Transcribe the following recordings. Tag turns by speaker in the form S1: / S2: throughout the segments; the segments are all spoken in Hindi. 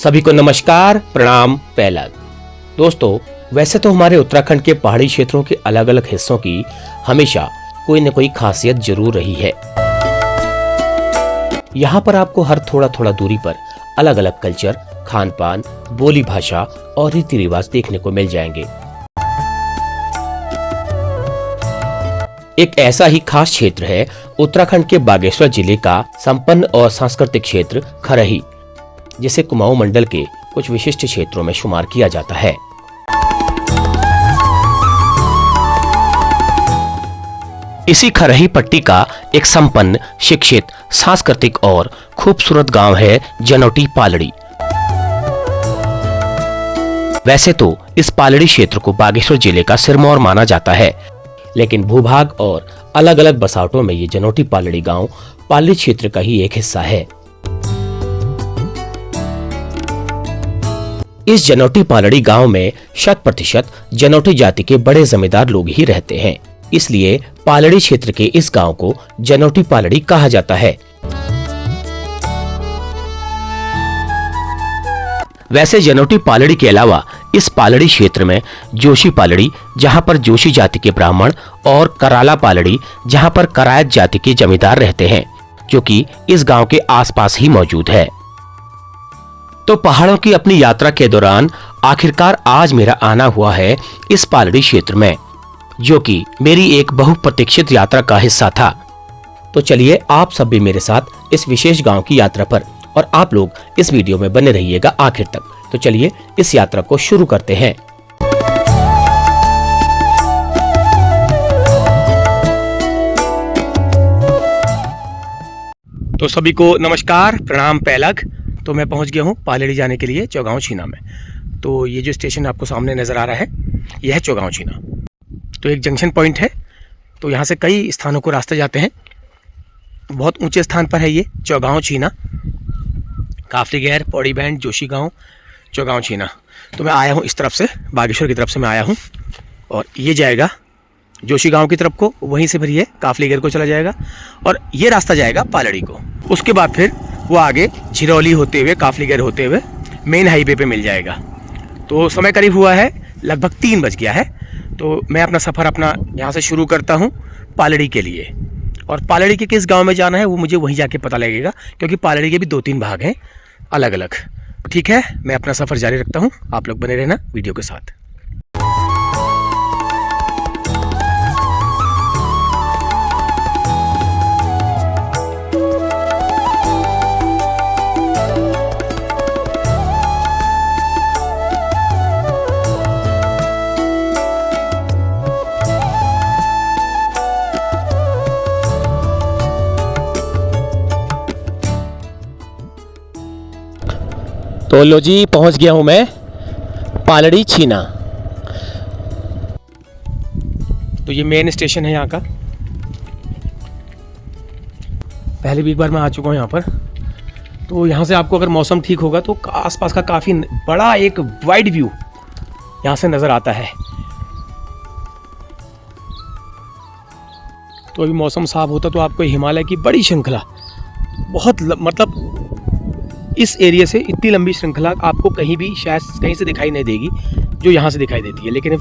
S1: सभी को नमस्कार, प्रणाम, पैलग। दोस्तों, वैसे तो हमारे उत्तराखंड के पहाड़ी क्षेत्रों के अलग अलग हिस्सों की हमेशा कोई न कोई खासियत जरूर रही है। यहाँ पर आपको हर थोड़ा थोड़ा दूरी पर अलग अलग कल्चर, खान पान, बोली भाषा और रीति रिवाज देखने को मिल जाएंगे। एक ऐसा ही खास क्षेत्र है उत्तराखंड के बागेश्वर जिले का संपन्न और सांस्कृतिक क्षेत्र खरही, जिसे कुमाऊं मंडल के कुछ विशिष्ट क्षेत्रों में शुमार किया जाता है। इसी खरही पट्टी का एक संपन्न, शिक्षित, सांस्कृतिक और खूबसूरत गांव है जनोटी पालड़ी। वैसे तो इस पालड़ी क्षेत्र को बागेश्वर जिले का सिरमौर माना जाता है, लेकिन भूभाग और अलग अलग बसावटों में ये जनोटी पालड़ी गांव पालड़ी क्षेत्र का ही एक हिस्सा है। इस जनोटी पालड़ी गांव में 100% जनोटी जाति के बड़े जमींदार लोग ही रहते हैं, इसलिए पालड़ी क्षेत्र के इस गांव को जनोटी पालड़ी कहा जाता है। वैसे जनोटी पालड़ी के अलावा इस पालड़ी क्षेत्र में जोशी पालड़ी, जहां पर जोशी जाति के ब्राह्मण, और कराला पालड़ी, जहां पर करायत जाति के जमींदार रहते हैं, जो कि इस गांव के आसपास ही मौजूद है। तो पहाड़ों की अपनी यात्रा के दौरान आखिरकार आज मेरा आना हुआ है इस पालड़ी क्षेत्र में, जो कि मेरी एक बहुप्रतीक्षित यात्रा का हिस्सा था। तो चलिए आप सब भी मेरे साथ इस विशेष गांव की यात्रा पर, और आप लोग इस वीडियो में बने रहिएगा आखिर तक। तो चलिए इस यात्रा को शुरू करते हैं। तो सभी को नमस्कार, प्रणाम, पैलग। तो मैं पहुंच गया हूं पालड़ी जाने के लिए चौगांव छीना में। तो ये जो स्टेशन आपको सामने नजर आ रहा है, यह है चौगांव छीना। तो एक जंक्शन पॉइंट है। तो यहाँ से कई स्थानों को रास्ते जाते हैं। बहुत ऊंचे स्थान पर है ये चौगांव छीना, काफली गैर, पौड़ी बैंड, जोशी गांव, चौगांव छीना। तो मैं आया हूँ इस तरफ से, बागेश्वर की तरफ से मैं आया हूँ, और ये जाएगा जोशी गांव की तरफ को, वहीं से फिर ये काफली गैर को चला जाएगा, और ये रास्ता जाएगा पालड़ी को। उसके बाद फिर वो आगे झिरौली होते हुए, काफली गैर होते हुए मेन हाईवे पे मिल जाएगा। तो समय करीब हुआ है, लगभग 3 बज गया है। तो मैं अपना सफ़र यहाँ से शुरू करता हूँ पालड़ी के लिए। और पालड़ी के किस गांव में जाना है वो मुझे वहीं जाके पता लगेगा, क्योंकि पालड़ी के भी 2-3 भाग हैं अलग अलग। ठीक है, मैं अपना सफ़र जारी रखता हूँ, आप लोग बने रहना वीडियो के साथ। तो लो जी, पहुंच गया हूं मैं पालड़ी छीना। तो ये मेन स्टेशन है यहाँ का। पहले भी एक बार मैं आ चुका हूँ यहाँ पर। तो यहाँ से आपको अगर मौसम ठीक होगा तो आसपास का काफ़ी बड़ा एक वाइड व्यू यहाँ से नज़र आता है। तो अभी मौसम साफ होता तो आपको हिमालय की बड़ी श्रृंखला, बहुत मतलब इस एरिया से इतनी लंबी श्रृंखला आपको कहीं भी शायद कहीं से दिखाई नहीं देगी जो यहाँ से दिखाई देती है। लेकिन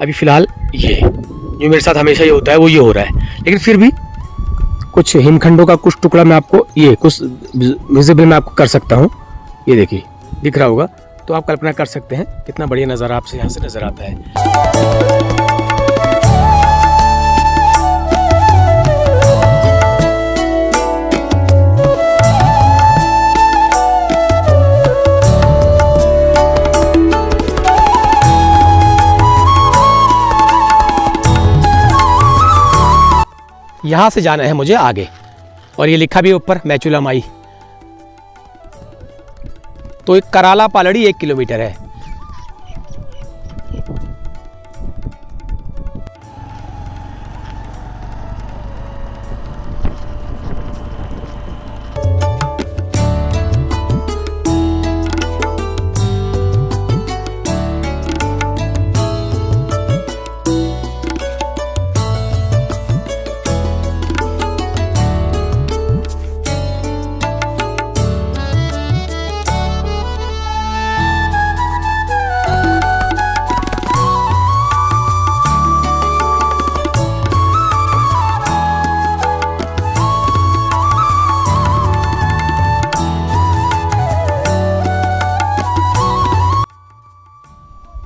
S1: अभी फ़िलहाल ये जो मेरे साथ हमेशा ये होता है वो ये हो रहा है। लेकिन फिर भी कुछ हिमखंडों का कुछ टुकड़ा मैं आपको ये कुछ विजिबल मैं आपको कर सकता हूँ। ये देखिए, दिख रहा होगा, तो आप कल्पना कर सकते हैं कितना बढ़िया नज़ारा आपसे यहाँ से नज़र आता है। यहाँ से जाना है मुझे आगे, और ये लिखा भी ऊपर मैचुला माई। तो एक कराला पालड़ी 1 किलोमीटर है।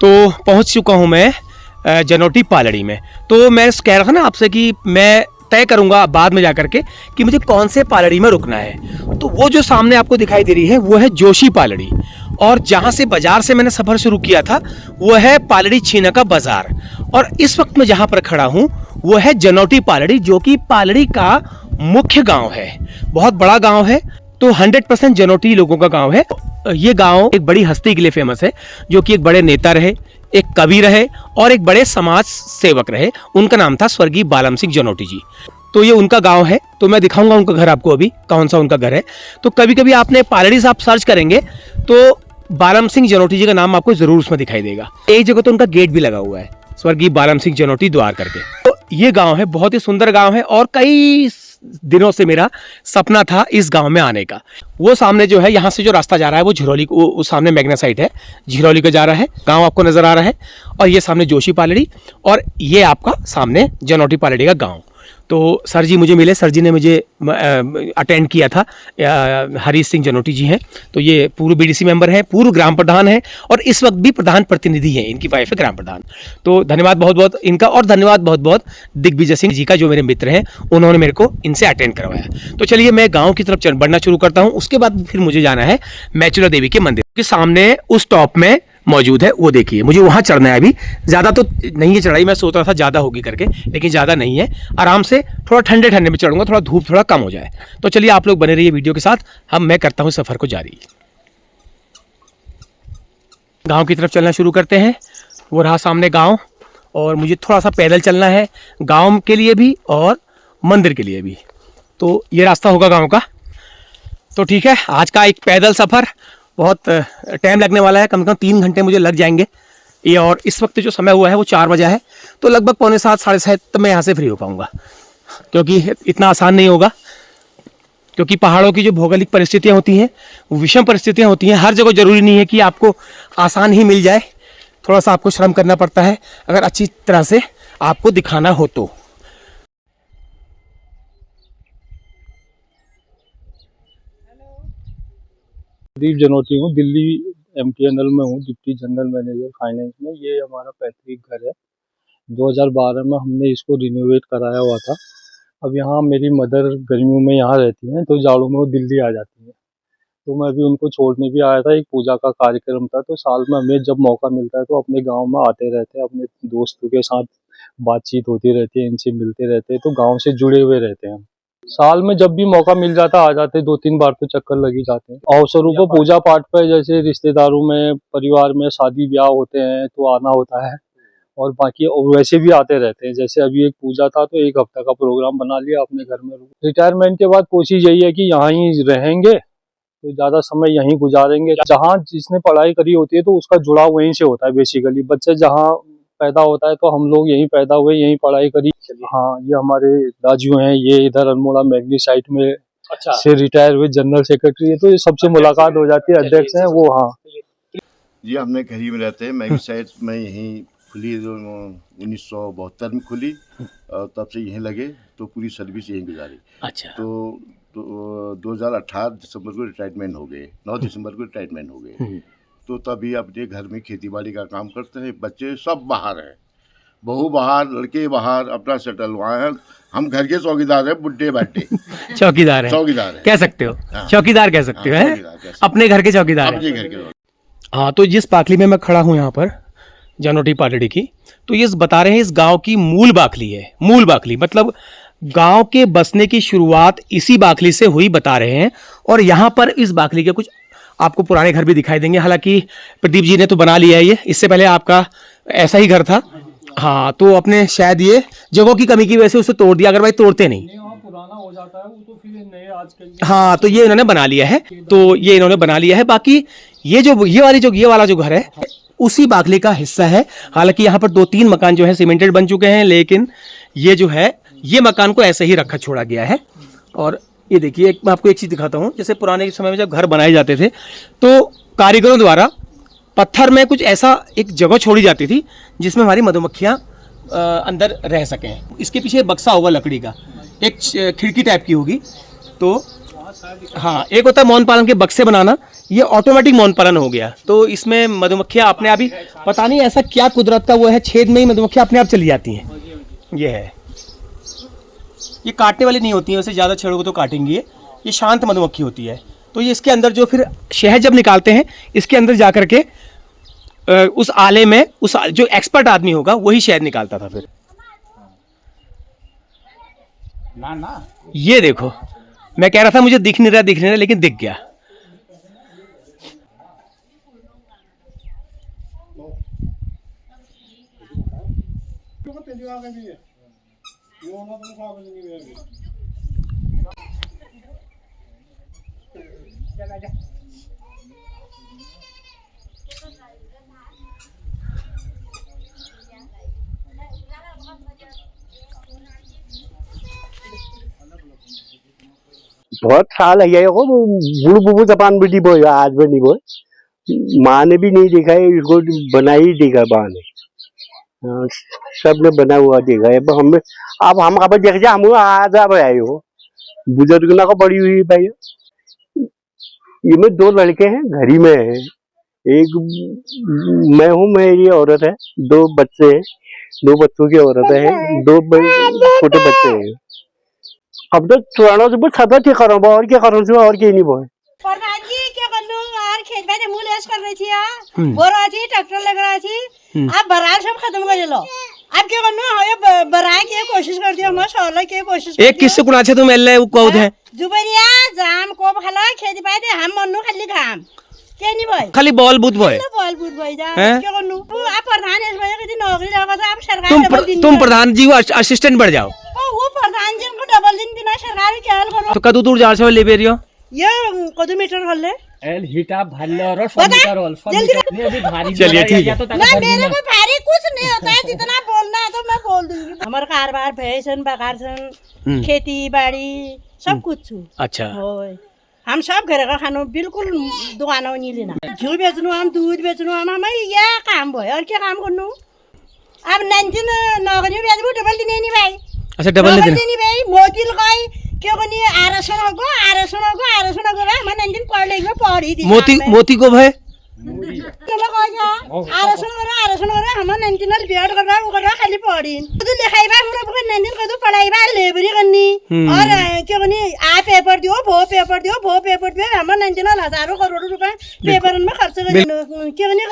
S1: तो पहुंच चुका हूं मैं जनोटी पालड़ी में। तो मैं कह रहा था ना आपसे कि मैं तय करूंगा बाद में जाकर के कि मुझे कौन से पालड़ी में रुकना है। तो वो जो सामने आपको दिखाई दे रही है वो है जोशी पालड़ी, और जहां से बाजार से मैंने सफर शुरू किया था वो है पालड़ी छीना का बाजार। और इस वक्त मैं जहां पर खड़ा हूं वो है जनोटी पालड़ी, जो कि पालड़ी का मुख्य गांव है। बहुत बड़ा गांव है, तो 100% जनोटी लोगों का गांव है। ये गांव एक बड़ी हस्ती के लिए फेमस है, जो कि एक बड़े नेता रहे, एक कवि रहे और एक बड़े समाज सेवक रहे। उनका नाम था स्वर्गीय बालम सिंह जनोटी जी। तो ये उनका गांव है। तो मैं दिखाऊंगा उनका घर आपको अभी, कौन सा उनका घर है। तो कभी कभी आपने पालड़ी से आप सर्च करेंगे तो बालम सिंह जनोटी जी का नाम आपको जरूर उसमें दिखाई देगा। एक जगह तो उनका गेट भी लगा हुआ है, स्वर्गीय बालम सिंह जनोटी द्वार करके। तो ये गांव है, बहुत ही सुंदर गांव है, और कई दिनों से मेरा सपना था इस गांव में आने का। वो सामने जो है, यहाँ से जो रास्ता जा रहा है वो झिरौली को, उस सामने मैग्ना साइट है, झिरौली को जा रहा है। गांव आपको नजर आ रहा है, और ये सामने जोशी पालड़ी, और ये आपका सामने जनोटी पालड़ी का गांव। तो सर जी मुझे मिले, सर जी ने मुझे अटेंड किया था। हरीश सिंह जनोटी जी हैं, तो ये पूर्व बीडीसी मेंबर हैं, पूर्व ग्राम प्रधान हैं, और इस वक्त भी प्रधान प्रतिनिधि हैं। इनकी वाइफ है ग्राम प्रधान। तो धन्यवाद बहुत बहुत इनका, और धन्यवाद बहुत बहुत दिग्विजय सिंह जी का, जो मेरे मित्र हैं, उन्होंने मेरे को इनसे अटेंड करवाया। तो चलिए मैं गाँव की तरफ बढ़ना शुरू करता हूँ। उसके बाद फिर मुझे जाना है मैचुला देवी के मंदिर के सामने, उस टॉप में मौजूद है, वो देखिए। मुझे वहां चढ़ना है। अभी ज़्यादा तो नहीं है चढ़ाई, मैं सोच रहा था ज़्यादा होगी करके, लेकिन ज़्यादा नहीं है। आराम से थोड़ा ठंडे ठंडे में चढ़ूंगा, थोड़ा धूप थोड़ा कम हो जाए। तो चलिए आप लोग बने रहिए वीडियो के साथ, मैं करता हूँ सफ़र को जारी। गाँव की तरफ चलना शुरू करते हैं। वो रहा सामने गाँव, और मुझे थोड़ा सा पैदल चलना है, गाँव के लिए भी और मंदिर के लिए भी। तो ये रास्ता होगा गाँव का। तो ठीक है, आज का एक पैदल सफ़र बहुत टाइम लगने वाला है, कम से कम 3 घंटे मुझे लग जाएंगे ये। और इस वक्त जो समय हुआ है वो 4 बजे है, तो लगभग 6:45 साढ़े 7 तक मैं यहाँ से फ्री हो पाऊँगा, क्योंकि इतना आसान नहीं होगा। क्योंकि पहाड़ों की जो भौगोलिक परिस्थितियाँ होती हैं वो विषम परिस्थितियाँ होती हैं। हर जगह ज़रूरी नहीं है कि आपको आसान ही मिल जाए, थोड़ा सा आपको श्रम करना पड़ता है अगर अच्छी तरह से आपको दिखाना हो तो।
S2: दीप जनोटी हूँ, दिल्ली MTNL में हूँ, डिप्टी जनरल मैनेजर फाइनेंस में। ये हमारा पैतृक घर है। 2012 में हमने इसको रिनोवेट कराया हुआ था। अब यहाँ मेरी मदर गर्मियों में यहाँ रहती हैं, तो जाड़ों में वो दिल्ली आ जाती हैं। तो मैं भी उनको छोड़ने भी आया था। एक पूजा का कार्यक्रम था, तो साल में हमें जब मौका मिलता है तो अपने गाँव में आते रहते हैं। अपने दोस्तों के साथ बातचीत होती रहती है, इनसे मिलते रहते हैं, तो गाँव से जुड़े हुए रहते हैं। साल में जब भी मौका मिल जाता आ जाते, 2-3 बार तो चक्कर लग ही जाते हैं। अवसरों को पूजा पाठ पे, जैसे रिश्तेदारों में, परिवार में शादी ब्याह होते हैं तो आना होता है, और बाकी और वैसे भी आते रहते हैं। जैसे अभी एक पूजा था तो 1 हफ्ता का प्रोग्राम बना लिया अपने घर में। रिटायरमेंट के बाद कोशिश यही है कि यहाँ ही रहेंगे, तो ज्यादा समय यहीं गुजारेंगे। जहाँ जिसने पढ़ाई करी होती है तो उसका जुड़ाव वहीं से होता है बेसिकली। बच्चे जहाँ पैदा होता है तो हम लोग यहीं पैदा हुए, यहीं पढ़ाई करी। हाँ, ये हमारे दाजू हैं, ये इधर अल्मोड़ा मैग्नी साइट में से रिटायर हुए जनरल सेक्रेटरी है, तो ये सबसे मुलाकात हो जाती है। अध्यक्ष हैं वो। हाँ
S3: जी, हमने घर ही में रहते हैं। मैग्नी साइट में यहीं खुली, 1972 में खुली, और तब से यहीं लगे, तो पूरी सर्विस यहीं गुजारी।
S1: अच्छा।
S3: तो 2018 दिसंबर को रिटायरमेंट हो गए, 9 दिसंबर को रिटायरमेंट हो गए। तो तभी अपने घर में खेती बाड़ी का काम करते हैं। बच्चे सब बाहर हैं, बहू बाहर, लड़के बाहर, अपना सेटल वहाँ है। हम घर के चौकीदार हैं, बुड्ढे बैठे
S1: चौकीदार है,
S3: चौकीदार है,
S1: कह सकते हो।
S3: हाँ।
S1: चौकीदार कह सकते हो,
S3: हाँ,
S1: हैं?
S3: चौकीदार कह सकते हो।
S1: अपने घर के चौकीदार
S3: अपने
S1: हैं।
S3: घर के।
S1: हाँ, तो जिस बाखली में मैं खड़ा हूँ यहाँ पर, जनोटी पालड़ी की, तो ये बता रहे हैं इस गांव की मूल बाखली है। मूल बाखली मतलब गांव के बसने की शुरुआत इसी बाखली से हुई, बता रहे हैं। और यहाँ पर इस बाखली के कुछ आपको पुराने घर भी दिखाई देंगे। हालांकि प्रदीप जी ने तो बना लिया है ये, इससे पहले आपका ऐसा ही घर था। हाँ, तो अपने शायद ये जगहों की कमी की वजह से उसे तोड़ दिया, अगर भाई तोड़ते नहीं
S2: पुराना हो जाता है वो, तो फिर नए आजकल।
S1: हाँ, तो ये इन्होंने बना लिया है, तो ये इन्होंने बना लिया है। बाकी ये वाला जो घर है उसी बाखली का हिस्सा है। हालांकि यहाँ पर 2-3 मकान जो है सीमेंटेड बन चुके हैं, लेकिन ये जो है ये मकान को ऐसे ही रखा छोड़ा गया है। और ये देखिए, मैं आपको एक चीज़ दिखाता हूँ। जैसे पुराने समय में जब घर बनाए जाते थे तो कारीगरों द्वारा पत्थर में कुछ ऐसा एक जगह छोड़ी जाती थी जिसमें हमारी मधुमक्खियाँ अंदर रह सकें। इसके पीछे बक्सा होगा लकड़ी का, एक खिड़की टाइप की होगी। तो हाँ, एक होता है मौन पालन के बक्से बनाना, ये ऑटोमेटिक मौन पालन हो गया। तो इसमें मधुमक्खियाँ अपने आप ही, पता नहीं ऐसा क्या कुदरत का वो है, छेद में ही मधुमक्खियाँ अपने आप चली जाती हैं। ये है, ये काटने वाली नहीं होती है, वैसे ज़्यादा छेड़ोगे तो काटेंगी। ये शांत मधुमक्खी होती है। तो ये इसके अंदर जो फिर शहद जब निकालते हैं, इसके अंदर जा कर के उस आले में उस जो एक्सपर्ट आदमी होगा वही शहद निकालता था। फिर ना ये देखो, मैं कह रहा था मुझे दिख नहीं रहा, लेकिन दिख गया।
S4: बहुत साल है ये को बुढ़ बुबू जबान भी नहीं बोई, आज भी नहीं बोई। माँ ने भी नहीं देखा है इसको, बना ही देखा माँ ने, सबने बना हुआ देखा है। अब हम देख जा, हम आज अब आए हो, बुजुर्ग ना को बड़ी हुई भाई। ये में 2 लड़के हैं, घर ही में है, एक मैं हूँ, मेरी औरत है, 2 बच्चे हैं, 2 बच्चों की औरत है, 2 छोटे बच्चे हैं। अब तो पुराना से सदा ठीक करो, और क्या करो से और क्या नहीं बोल।
S5: प्रधान जी क्या कर लूं यार, खेत में मूल ऐश कर रही थी यार, बोरा थी, ट्रैक्टर लग रहा थी, अब बराल सब खत्म कर लो। अब क्या करना है, बराए की कोशिश करती हूं, मैं सोलह की कोशिश करती हूं।
S1: एक किससे कुनाचे तुम एल्ले वो कौद है
S5: जुबरिया जाम को खला खेती पाए थे, हम मन्नू खाली घाम के नहीं भाई,
S1: खाली बॉल बूथ बॉय
S5: जा क्या करनू। आप प्रधान इस वजह की नौकरी लगा था, आप सरकार
S1: तुम प्रधान जी को असिस्टेंट बढ़ जाओ।
S5: वो प्रधान जी को डबल दिन बिना सरकार क्या हाल करो।
S1: तो कदू दूर जा से ले बेरियो
S5: ये कदू मीटर खोल ले
S6: एल हिटा भाले और 100 मीटर रोल 100 मीटर नहीं अभी भारी।
S1: चलिए ठीक है,
S5: ना मेरे को भारी कुछ नहीं होता है, जितना बोलना है तो मैं बोल दूंगी। हमारे कारोबार भैंसन बकारसन खेती बाड़ी सब कुछ छू।
S1: अच्छा
S5: होय, हम सब घर का खाना बिल्कुल दुकानों नहीं लेना, घी बेचनू हम, दूध बेचनू हम, हमें यह काम भाई और क्या काम करनू। अब नंजन नौकरी बेचबू डबल दिन नहीं भाई।
S1: अच्छा डबल दिन
S5: नहीं भाई, मोतिल गई क्यों कनी आरक्षण होगो हम नंजन पढ़ लेंगे पढ़ी दी
S1: मोती को भाई
S5: आरक्षण करो हम नंजनल बियाड कर रहा, वो कर रहा खाली पढ़ी तो लिखाई बा हम लोग नंजन को तो पढ़ाई बा लेबरी करनी और क्यों कनी आ पेपर दियो वो पेपर दियो हम नंजनल हजारों करोड़ों रुपए पेपर में खर्च कर क्यों कनी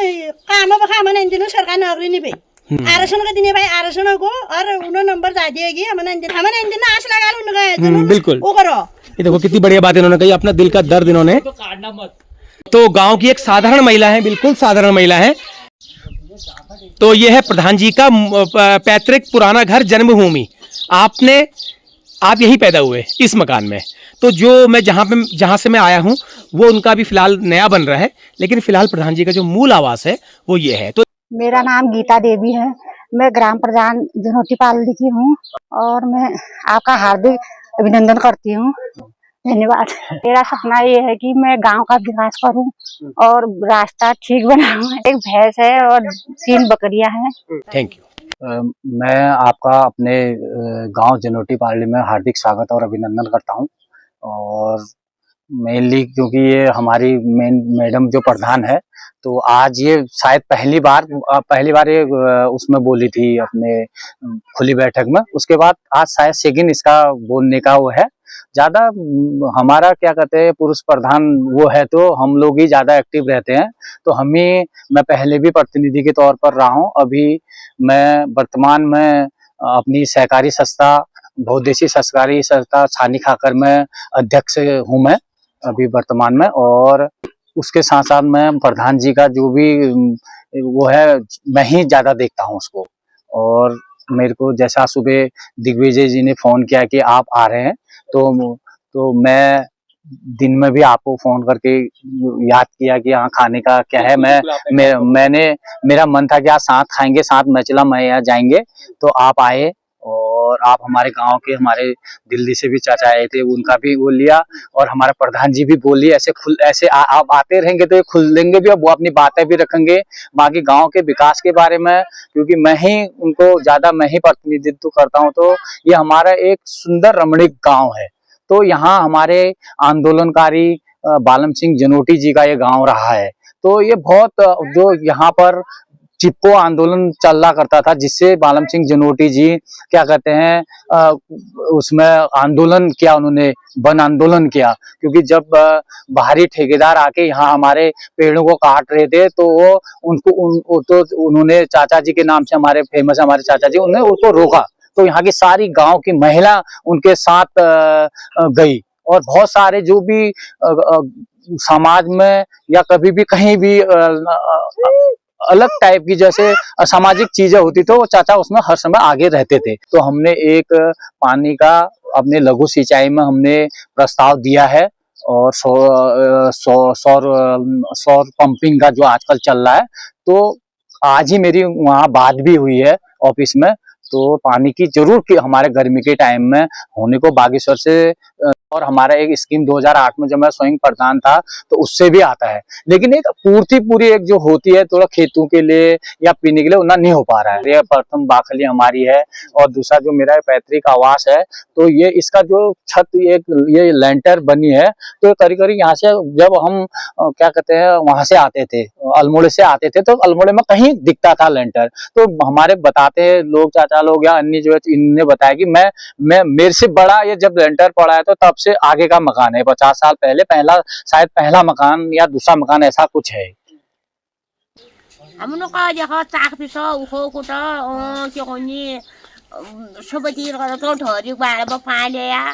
S5: काम बखा हम नंजन सरकार नौकरी नहीं पे आरक्षण का दिन भाई, आरक्षण को और उन्होंने नंबर जा देगी हमारे इंजन आश लगा उनका
S1: बिल्कुल।
S5: वो करो,
S1: ये देखो कितनी बढ़िया बात इन्होंने कही, अपना दिल का दर्द इन्होंने। तो गांव की एक साधारण महिला है, बिल्कुल साधारण महिला है। तो ये है प्रधान जी का पैतृक पुराना घर, जन्मभूमि। आप यही पैदा हुए इस मकान में। तो जो मैं जहाँ से मैं आया हूँ वो उनका भी फिलहाल नया बन रहा है, लेकिन फिलहाल प्रधान जी का जो मूल आवास है वो ये है। तो
S7: मेरा नाम गीता देवी है, मैं ग्राम प्रधान जनोटी पालड़ी की हूँ और मैं आपका हार्दिक अभिनंदन करती हूँ, धन्यवाद। मेरा सपना ये है कि मैं गांव का विकास करूँ और रास्ता ठीक बनाऊँ। एक भैंस है और 3 बकरियां हैं।
S1: Thank you.
S6: मैं आपका अपने गांव जनोटी पालड़ी में हार्दिक स्वागत और अभिनंदन करता हूं। और मेनली क्योंकि ये हमारी मैडम जो प्रधान है, तो आज ये शायद पहली बार ये उसमें बोली थी अपने खुली बैठक में। उसके बाद आज शायद सेकंड इसका बोलने का वो है। ज्यादा हमारा क्या कहते हैं पुरुष प्रधान वो है, तो हम लोग ही ज्यादा एक्टिव रहते हैं। तो मैं पहले भी प्रतिनिधि के तौर पर रहा हूँ, अभी मैं वर्तमान में अपनी सहकारी संस्था बहुउद्देशीय सहकारी संस्था छानी खाकर में अध्यक्ष हूँ मैं अभी वर्तमान में। और उसके साथ साथ मैं प्रधान जी का जो भी वो है मैं ही ज्यादा देखता हूँ उसको। और मेरे को जैसा सुबह दिग्विजय जी ने फोन किया कि आप आ रहे हैं, तो मैं दिन में भी आपको फोन करके याद किया कि हाँ खाने का क्या है। मेरा मन था कि आज साथ खाएंगे, साथ मैं यहाँ जाएंगे, तो आप आए। और आप हमारे गांव के, हमारे दिल्ली से भी चाचा आए थे, उनका भी वो लिया। और हमारा प्रधान जी भी बोलिए ऐसे आप आते रहेंगे तो ये खुल देंगे भी और वो अपनी बातें भी रखेंगे बाकी गांव के विकास के बारे में, क्योंकि मैं ही प्रतिनिधित्व करता हूं। तो ये हमारा एक सुंदर रमणीक गांव है। तो यहाँ हमारे आंदोलनकारी बालम सिंह जनोटी जी का ये गांव रहा है। तो ये बहुत जो यहाँ पर चिपको आंदोलन चला करता था, जिससे बालम सिंह जनोटी जी क्या कहते हैं उसमें आंदोलन किया, उन्होंने वन आंदोलन किया। क्योंकि जब बाहरी ठेकेदार आके यहाँ हमारे पेड़ों को काट रहे थे तो वो तो उन्होंने चाचा जी के नाम से, हमारे फेमस हमारे चाचा जी, उन्होंने उसको रोका। तो यहाँ की सारी गांव की महिला उनके साथ गई, और बहुत सारे जो भी समाज में या कभी भी कहीं भी अलग टाइप की जैसे सामाजिक चीजें होती तो वो चाचा उसमें हर समय आगे रहते थे। तो हमने एक पानी का अपने लघु सिंचाई में हमने प्रस्ताव दिया है, और सौर पंपिंग का जो आजकल चल रहा है। तो आज ही मेरी वहाँ बात भी हुई है ऑफिस में। तो पानी की जरूर की हमारे गर्मी के टाइम में होने को बागेश्वर से, और हमारा एक स्कीम 2008 में जब मैं स्वयं प्रधान था तो उससे भी आता है। लेकिन एक पूरी एक जो होती है थोड़ा खेतों के लिए या पीने के लिए उतना नहीं हो पा रहा है। ये प्रथम बाखली हमारी है, और दूसरा जो मेरा पैतृक आवास है, तो ये इसका जो छत एक ये लेंटर बनी है, तो करीब यहाँ से जब हम क्या कहते हैं वहां से आते थे, अल्मोड़े से आते थे, तो अल्मोड़े में कहीं दिखता था लेंटर। तो हमारे बताते लोग, चाचा लोग या अन्य जो है, इन्होंने बताया कि मैं मेरे से बड़ा ये जब लेंटर पड़ा है तो तब से आगे का मकान है, 50 साल पहले शायद पहला मकान या दूसरा मकान ऐसा कुछ है।
S8: हमनो का जगह चाक पिसो उखो कुटा के कोनी सबतिर गरेर तो ढोरी बाड पाले या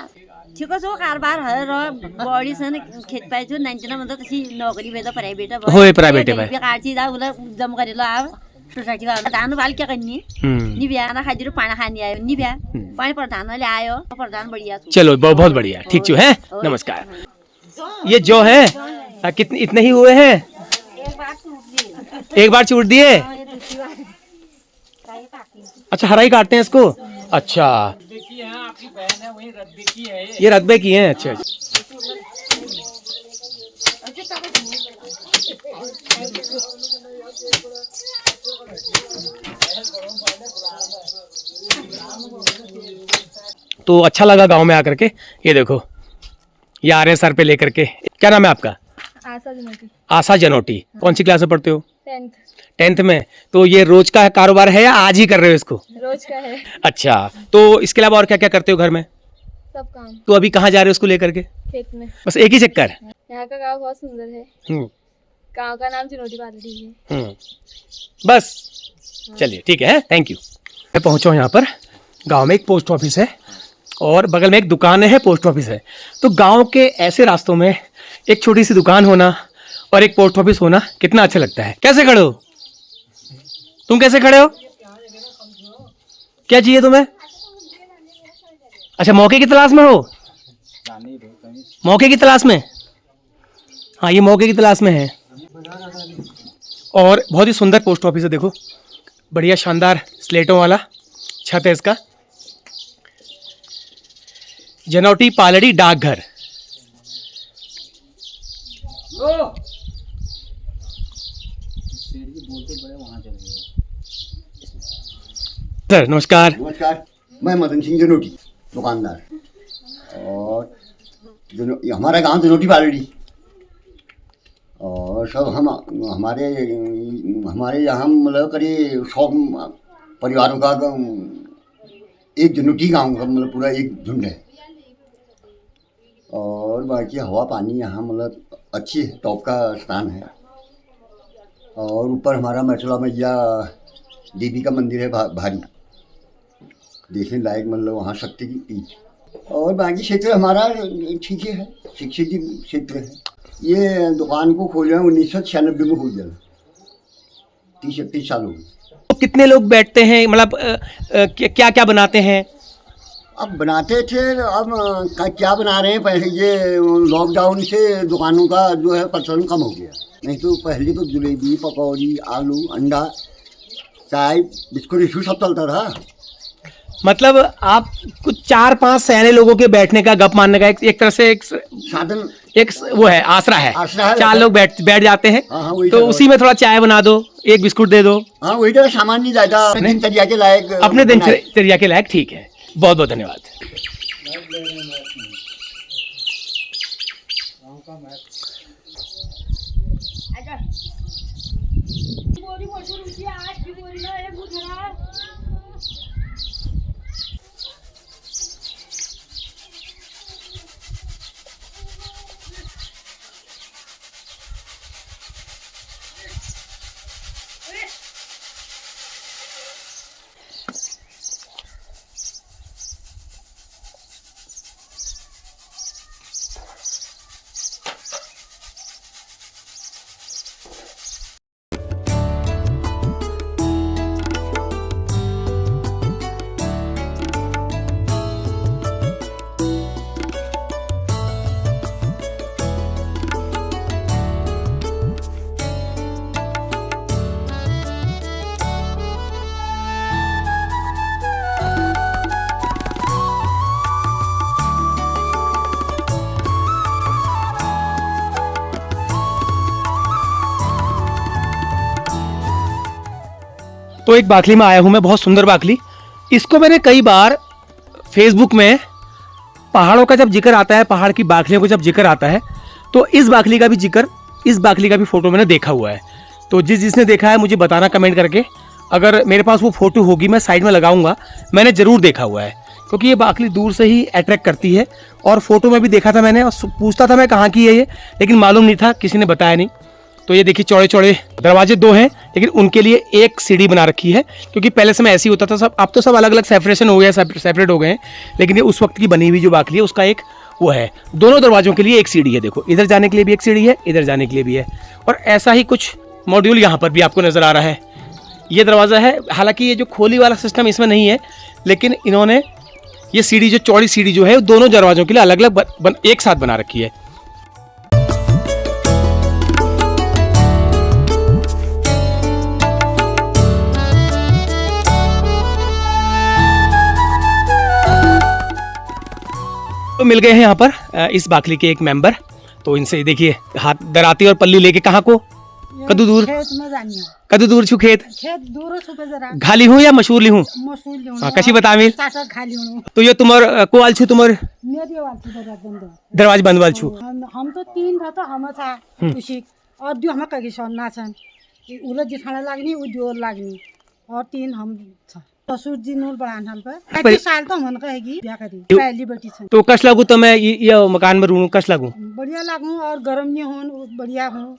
S5: ठिक छ कारबार र बढी छ खेतपाती छु 99 भन्दा त्यसै नोकरी बेदा प्राइवेट
S1: होय प्राइवेट है भाई
S5: काटची दा उला जम गरेलो अब सोसाइटी का धान बाल के कन्नी निबिया ना खादिरो पानी खानी आयो निबिया पानी प्रधानले आयो प्रधान बढ़िया।
S1: चलो बहुत बढ़िया, ठीक छो है, नमस्कार। ये जो है कितने इतने ही हुए हैं, एक बार छूट दिए। अच्छा हराई काटते हैं इसको, अच्छा आपकी बहन है वही रद्बे की है, ये रद्बे की है। अच्छा तो अच्छा लगा गांव में आकर के। ये देखो ये आ रहे हैं सर पे लेकर के। क्या नाम है आपका?
S9: आशा जनोटी।
S1: आशा जनोटी। कौन सी क्लास में पढ़ते हो?
S9: 10th
S1: में। तो ये रोज का कारोबार है या आज ही कर रहे हो इसको?
S9: रोज का है।
S1: अच्छा, तो इसके अलावा और क्या क्या करते हो घर में?
S9: सब काम।
S1: तो अभी कहाँ जा रहे हो उसको लेकर के?
S9: खेत में।
S1: बस एक ही चक्कर?
S9: यहाँ का गाँव बहुत सुंदर है। गाँव का नाम जनोटी पालड़ी है।
S1: बस चलिए ठीक है, थैंक यू। मैं पहुँचा हूँ यहाँ पर। गांव में एक पोस्ट ऑफिस है और बगल में एक दुकान है, पोस्ट ऑफिस है। तो गांव के ऐसे रास्तों में एक छोटी सी दुकान होना और एक पोस्ट ऑफिस होना कितना अच्छा लगता है। कैसे खड़े हो तुम? कैसे खड़े हो? क्या चाहिए तुम्हें? अच्छा मौके की तलाश में हो? मौके की तलाश में? हाँ ये मौके की तलाश में है। और बहुत ही सुंदर पोस्ट ऑफिस है, देखो बढ़िया शानदार स्लेटों वाला छत है इसका। जनोटी पालड़ी डाकघर। सर नमस्कार।
S10: नमस्कार, मैं मदन सिंह जनोटी, दुकानदार। और हमारा गांव जनोटी पालड़ी, और सब हम हमारे यहाँ मतलब करीब 100 परिवारों का एक जनोटी गांव का मतलब पूरा एक झुंड है। और बाकी हवा पानी यहाँ मतलब अच्छी है, टॉप का स्थान है। और ऊपर हमारा मैथुला मैया देवी का मंदिर है भारी, देखने लायक, मतलब वहाँ शक्ति की पीठ। और बाकी क्षेत्र हमारा ठीक है, शिक्षित क्षेत्र है। ये दुकान को खोले 1996 में खोल दिया, 30-31 साल हो गए।
S1: तो कितने लोग बैठते हैं, मतलब क्या क्या बनाते हैं?
S10: अब बनाते थे, अब क्या बना रहे हैं। पहले ये लॉकडाउन से दुकानों का जो है प्रचलन कम हो गया, नहीं तो पहले तो जलेबी, पकौड़ी, आलू, अंडा, चाय, बिस्कुट इशू सब चलता था।
S1: मतलब आप कुछ 4-5 सयाने लोगों के बैठने का, गप मारने का एक तरह से एक
S10: साधन,
S1: एक वो है, आसरा है। 4 लोग बैठ जाते हैं।
S10: हाँ,
S1: तो उसी में थोड़ा चाय बना दो, एक बिस्कुट दे दो।
S10: हाँ वही तो सामान्य ज्यादा दिनचर्या के लायक,
S1: अपने दिनचर्या के लायक। ठीक है, बहुत बहुत धन्यवाद।
S5: बोरी मसूर उठी आज की बोरी ना एक बुधरा
S1: तो एक बाखली में आया हूँ मैं, बहुत सुंदर बाखली। इसको मैंने कई बार फेसबुक में पहाड़ों का जब जिक्र आता है, पहाड़ की बाखलियों का जब जिक्र आता है, तो इस बाखली का भी जिक्र, इस बाखली का भी फोटो मैंने देखा हुआ है। तो जिसने देखा है मुझे बताना कमेंट करके, अगर मेरे पास वो फोटो होगी मैं साइड में लगाऊंगा। मैंने ज़रूर देखा हुआ है क्योंकि ये बाखली दूर से ही अट्रैक्ट करती है, और फोटो में भी देखा था मैंने, और पूछता था मैं कहाँ की है ये, लेकिन मालूम नहीं था, किसी ने बताया नहीं। तो ये देखिए चौड़े चौड़े दरवाजे दो हैं, लेकिन उनके लिए एक सीढ़ी बना रखी है, क्योंकि पहले समय ऐसे ही होता था सब। अब तो सब अलग अलग सेपरेशन हो गया, सेपरेट हो गए हैं, लेकिन ये उस वक्त की बनी हुई जो बाखली है उसका एक वो है। दोनों दरवाजों के लिए एक सीढ़ी है, देखो इधर जाने के लिए भी एक सीढ़ी है, इधर जाने के लिए भी है। और ऐसा ही कुछ मॉड्यूल यहाँ पर भी आपको नज़र आ रहा है। ये दरवाज़ा है, हालांकि ये जो खोली वाला सिस्टम इसमें नहीं है, लेकिन इन्होंने ये सीढ़ी, जो चौड़ी सीढ़ी जो है, दोनों दरवाजों के लिए अलग अलग एक साथ बना रखी है। तो मिल गए हैं यहाँ पर इस बाखली के एक मेंबर। तो इनसे देखिए हाथ दराती और पल्ली लेके कहाँ को, कदू दूर, कदू दूर छू खेत
S5: दूर जरा
S1: घाली हूँ या मशहूर ली हूँ, कशी बता मिल। तो ये तुम्हार को आल छू, तुम्हार दरवाजा बंद वाल छू।
S5: हम तो तीन था, तो हम था उसी और दो हम कहीं सोना छन, उलट जिठाना लागनी उ जोर लागनी, और तीन हम था। ससुर जी नूर बड़ान हल पर 25 साल तो मन कहेगी ब्याह करी, पहली बेटी छन।
S1: तो कश लागू तो मैं ये मकान में रहूं, कश लागू
S5: बढ़िया लागू, और गरम नहीं होन, बढ़िया हूँ,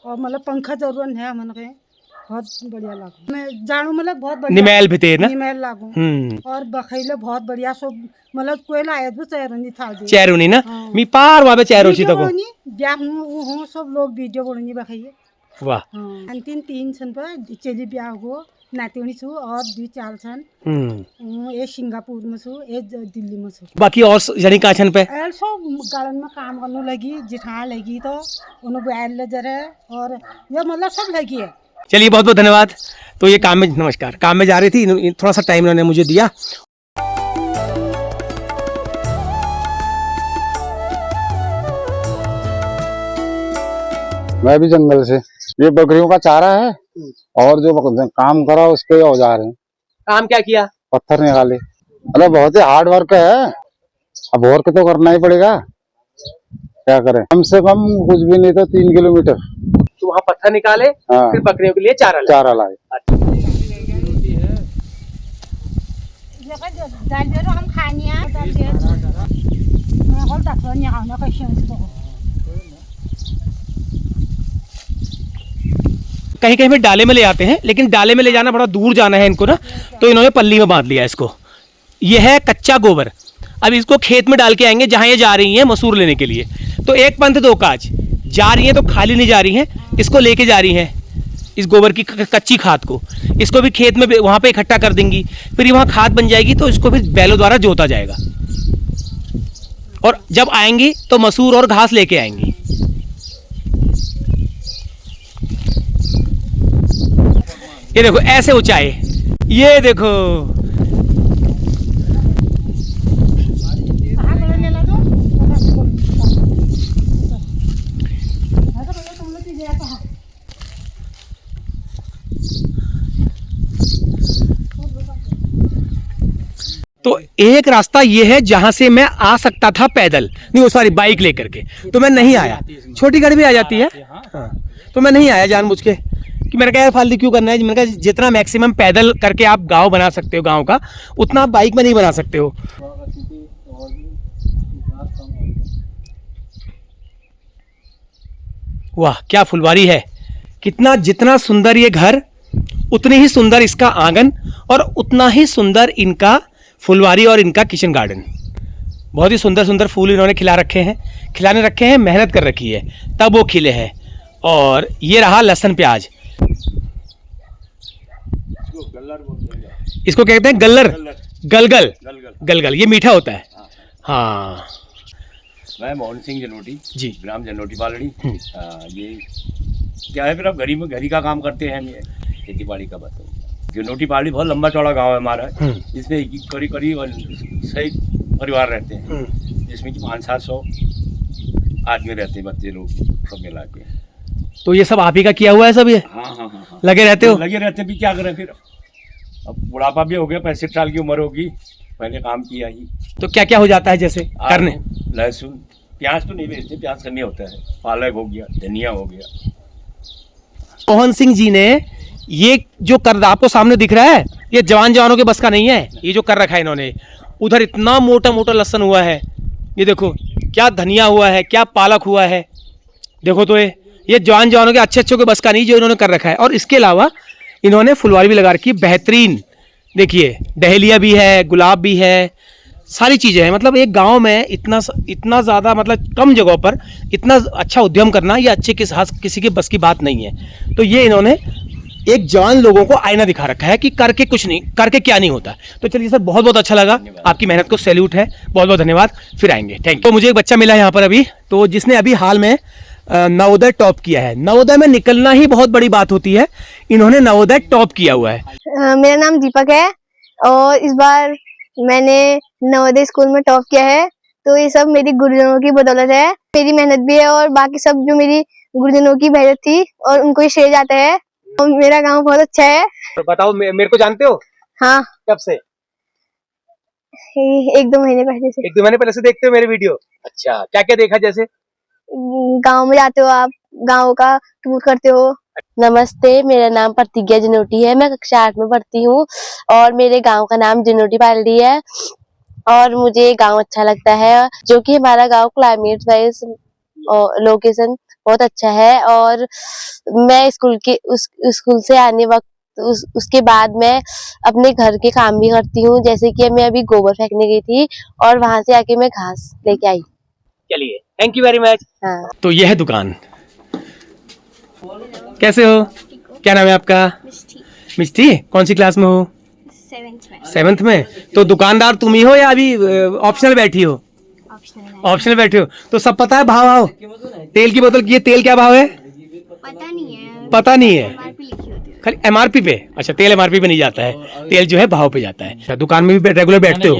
S5: और मतलब पंखा जरूरत है मन के, बहुत बढ़िया लागू। मैं जानू मतलब बहुत बढ़िया
S1: निमैल भितेर ना,
S5: निमैल लागू, और बखैले बहुत बढ़िया सब, मतलब कोई लायक भी चेरुनी था दे,
S1: चेरुनी ना मी पार वाबे चेरो छी तको
S5: ब्याह हूँ सब लोग वीडियो बननी बखैये।
S1: वाह,
S5: अंतिम तीन छन पर चली ब्याह हो नातिनी छु, और दो चार छन, एक सिंगापुर में छु, एक दिल्ली में छु।
S1: बाकी और जनी का छन पे
S5: एल सब गार्डन में काम करने लगी, जिठा लगी, तो उन्हें बैल ले जरे, और ये मतलब सब लगी है।
S1: चलिए बहुत बहुत धन्यवाद। तो ये काम में, नमस्कार, काम में जा रही थी, थोड़ा सा टाइम इन्होंने मुझे दिया।
S11: मैं भी जंगल से, ये बकरियों का चारा है, और जो काम करा उसके औजार हैं।
S1: काम क्या किया?
S11: पत्थर निकाले। अरे बहुत ही हार्ड वर्क है, अब वर्क तो करना ही पड़ेगा, क्या करें। कम से कम कुछ भी नहीं तो 3 किलोमीटर।
S1: तो वहाँ पत्थर निकाले,
S11: हाँ।
S1: फिर बकरियों के लिए चारा लाए।
S5: हम खानिया
S1: कहीं कहीं में डाले में ले आते हैं, लेकिन डाले में ले जाना बड़ा दूर जाना है इनको ना, तो इन्होंने पल्ली में बांध लिया इसको। ये है कच्चा गोबर। अब इसको खेत में डाल के आएंगे जहाँ ये जा रही हैं मसूर लेने के लिए। तो एक पंथ दो काज, जा रही हैं तो खाली नहीं जा रही हैं, इसको लेके जा रही हैं, इस गोबर की कच्ची खाद को। इसको भी खेत में वहाँ पे इकट्ठा कर देंगी, फिर ये वहाँ खाद बन जाएगी, तो इसको भी बैलों द्वारा जोता जाएगा, और जब आएंगी तो मसूर और घास लेके आएंगी। ये देखो ऐसे ऊंचाई, ये देखो तो एक रास्ता ये है जहां से मैं आ सकता था पैदल, नहीं वो सॉरी बाइक लेकर के, तो मैं नहीं आया। छोटी गाड़ी भी आ जाती है, हाँ, तो मैं नहीं आया जानबूझ के कि मैंने कहा यार फालतू क्यों करना है। मैंने कहा जितना मैक्सिमम पैदल करके आप गांव बना सकते हो गांव का, उतना आप बाइक में नहीं बना सकते हो। वाह क्या फुलवारी है, कितना जितना सुंदर ये घर उतनी ही सुंदर इसका आंगन और उतना ही सुंदर इनका फुलवारी और इनका किचन गार्डन। बहुत ही सुंदर सुंदर फूल इन्होंने खिलाने रखे हैं, मेहनत कर रखी है तब वो खिले हैं। और ये रहा लहसुन प्याज, इसको कहते हैं गल्लर, गलगल, गलगल, ये मीठा होता है। हाँ,
S12: मैं मोहन सिंह जनोटी
S1: जी,
S12: ग्राम जनोटी पालड़ी। ये क्या है, फिर अब घरी का काम करते हैं हम, ये खेती बाड़ी का बताओ। जनोटी पालड़ी बहुत लंबा चौड़ा गांव है हमारा, इसमें करीब 100 परिवार रहते हैं, जिसमें कि 500-700 आदमी रहते हैं, बच्चे लोग सब मिला के।
S1: तो ये सब आप ही का किया हुआ है सब ये?
S12: हाँ।
S1: लगे रहते हो?
S12: लगे रहते भी, क्या करें फिर, अब बुढ़ापा भी हो गया, 65 साल की उम्र होगी, पहले काम किया ही।
S1: तो क्या क्या हो जाता है जैसे करने?
S12: लहसुन प्याज तो नहीं बेचते, प्याज करनी होता है, पालक हो गया, धनिया हो गया।
S1: मोहन सिंह जी ने ये जो कर आपको सामने दिख रहा है, ये जवानों के बस का नहीं है। ये जो कर रखा है इन्होंने, उधर इतना मोटा मोटा लहसुन हुआ है, ये देखो क्या धनिया हुआ है, क्या पालक हुआ है, देखो। तो ये जवानों के अच्छे के बस का नहीं जो इन्होंने कर रखा है। और इसके अलावा इन्होंने फुलवारी भी लगा रखी है बेहतरीन, देखिए डहेलिया भी है, गुलाब भी है, सारी चीज़ें हैं। मतलब एक गांव में इतना ज़्यादा, मतलब कम जगहों पर इतना अच्छा उद्यम करना, ये किसी के बस की बात नहीं है। तो ये इन्होंने एक जवान लोगों को आईना दिखा रखा है कि करके क्या नहीं होता। तो चलिए सर, बहुत बहुत अच्छा लगा, आपकी मेहनत को सैल्यूट है, बहुत बहुत धन्यवाद, फिर आएंगे, थैंक यू। तो मुझे एक बच्चा मिला यहाँ पर अभी, तो जिसने अभी हाल में नवोदय टॉप किया है। नवोदय में निकलना ही बहुत बड़ी बात होती है, इन्होंने नवोदय टॉप किया हुआ है।
S9: मेरा नाम दीपक है और इस बार मैंने नवोदय स्कूल में टॉप किया है। तो ये सब मेरी गुरुजनों की बदौलत है, मेरी मेहनत भी है और बाकी सब जो मेरी गुरुजनों की मेहनत थी और उनको ये श्रेय जाता है। और मेरा गांव बहुत अच्छा है।
S1: तो बताओ, मेरे को जानते हो?
S9: हाँ।
S1: कब से?
S9: 1-2 महीने पहले से।
S1: 1-2 महीने पहले से देखते हो मेरे वीडियो? अच्छा, क्या क्या देखा? जैसे
S9: गांव में जाते हो आप, गांव का टूर करते हो।
S13: नमस्ते, मेरा नाम प्रतिज्ञा जनोटी है, मैं कक्षा 8 में पढ़ती हूँ और मेरे गांव का नाम जनोटी पालड़ी है। और मुझे गांव अच्छा लगता है, जो कि हमारा गांव क्लाइमेट वाइज लोकेशन बहुत अच्छा है। और मैं स्कूल से आने वक्त उसके बाद मैं अपने घर के काम भी करती हूँ, जैसे कि मैं अभी गोबर फेंकने गई थी और वहां से आके मैं घास लेके आई।
S1: चलिए, थैंक यू वेरी मच।
S13: हाँ।
S1: तो यह है दुकान। कैसे हो? क्या नाम है आपका? मिष्टी। कौन सी क्लास में हो? 7th में। तो दुकानदार तुम ही हो या अभी ऑप्शनल बैठी हो? ऑप्शनल बैठे हो। तो सब पता है भाव? तेल की बोतल की तेल क्या भाव है? पता नहीं है, खाली MRP पे। अच्छा, तेल MRP पे नहीं जाता है, तेल जो है भाव पे जाता है। दुकान में भी रेगुलर बैठते हो?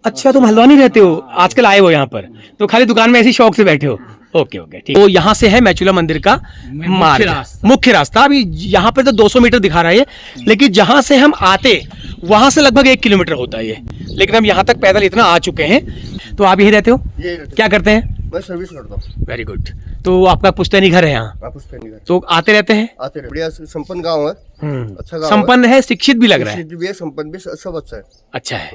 S1: अच्छा, तुम हल्द्वानी रहते हो, आजकल आए हो यहाँ पर, तो खाली दुकान में ऐसी शौक से बैठे हो? ओके, ठीक। तो यहाँ से है मैचुला मंदिर का मार्ग, मुख्य रास्ता। अभी यहाँ पे तो 200 मीटर दिखा रहा है ये, लेकिन जहाँ से हम आते वहाँ से लगभग 1 किलोमीटर होता है ये, लेकिन हम यहाँ तक पैदल इतना आ चुके हैं। तो आप यही रहते हो? क्या करते हैं?
S14: मैं सर्विस करता हूँ।
S1: Very good. तो आपका पुश्तैनी घर है यहाँ?
S14: पुश्तैनी घर।
S1: तो आते रहते हैं?
S14: आते रहते। बढ़िया संपन्न गाँव है, अच्छा गाँव
S1: संपन्न है, शिक्षित भी लग रहा है।
S14: शिक्षित भी है, संपन्न भी, सब अच्छा है।
S1: अच्छा है।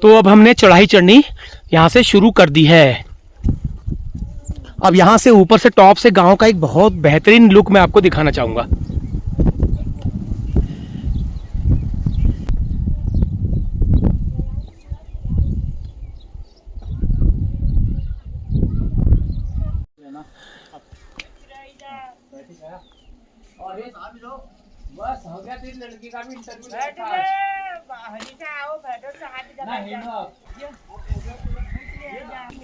S1: तो अब हमने चढ़ाई चढ़नी यहाँ से शुरू कर दी है। अब यहाँ से ऊपर से टॉप से गांव का एक बहुत बेहतरीन लुक मैं आपको दिखाना चाहूँगा।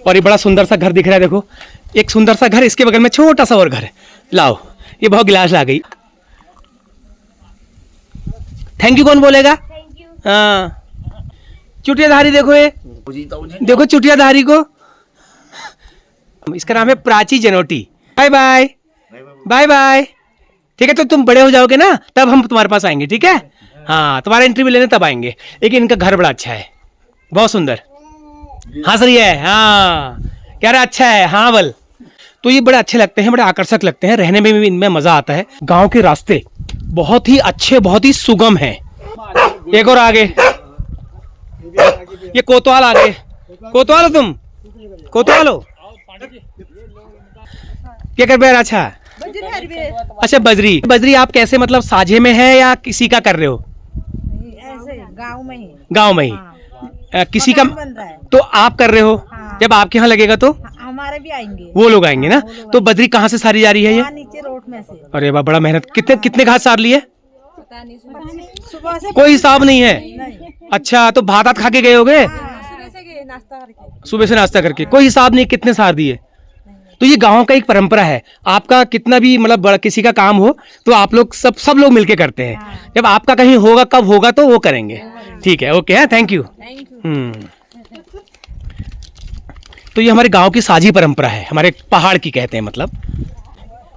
S1: और ये बड़ा सुंदर सा घर दिख रहा है, देखो एक सुंदर सा घर, इसके बगल में छोटा सा और घर है। लाओ, ये बहुत गिलास ला गई। थैंक यू कौन बोलेगा? हाँ, चुटियाधारी देखो ये, देखो चुटियाधारी को। इसका नाम है Prachi Janoti. Bye bye, bye bye. ठीक है, तो तुम बड़े हो जाओगे ना तब हम तुम्हारे पास आएंगे, ठीक है? हाँ, तुम्हारा इंटरव्यू लेने तब आएंगे। लेकिन इनका घर बड़ा अच्छा है, बहुत सुंदर। हंस रही है, हाँ कह रहा अच्छा है, हाँ बल। तो ये बड़े अच्छे लगते हैं, बड़े आकर्षक लगते हैं, रहने में भी इनमें मजा आता है। गांव के रास्ते बहुत ही अच्छे, बहुत ही सुगम हैं। एक और आगे, ये कोतवाल आगे। कोतवाल हो तुम? कोतवाल हो? क्या कर रहे हो? अच्छा बजरी। बजरी आप कैसे, मतलब साझे में है या किसी का कर रहे हो?
S5: ऐसे गांव में ही।
S1: गांव में ही किसी का तो आप कर रहे हो? जब आपके यहाँ लगेगा तो
S5: हमारे भी आएंगे,
S1: वो लोग आएंगे ना। तो बजरी कहाँ से सारी जा रही है ये?
S5: नीचे रोड में से।
S1: अरे वाह, बड़ा मेहनत। कितने घास सार लिए?
S5: सुबह से
S1: कोई हिसाब नहीं है। अच्छा, तो भात खा के गए होगे? सुबह से नाश्ता करके। कोई हिसाब नहीं कितने सार दिए। तो ये गांव का एक परंपरा है। आपका कितना भी मतलब बड़ा किसी का काम हो तो आप लोग सब लोग मिलके करते हैं। जब आपका कहीं होगा, कब होगा तो वो करेंगे। ठीक है, ओके है, थैंक यू। तो ये हमारे गांव की साझी परंपरा है, हमारे पहाड़ की कहते हैं मतलब।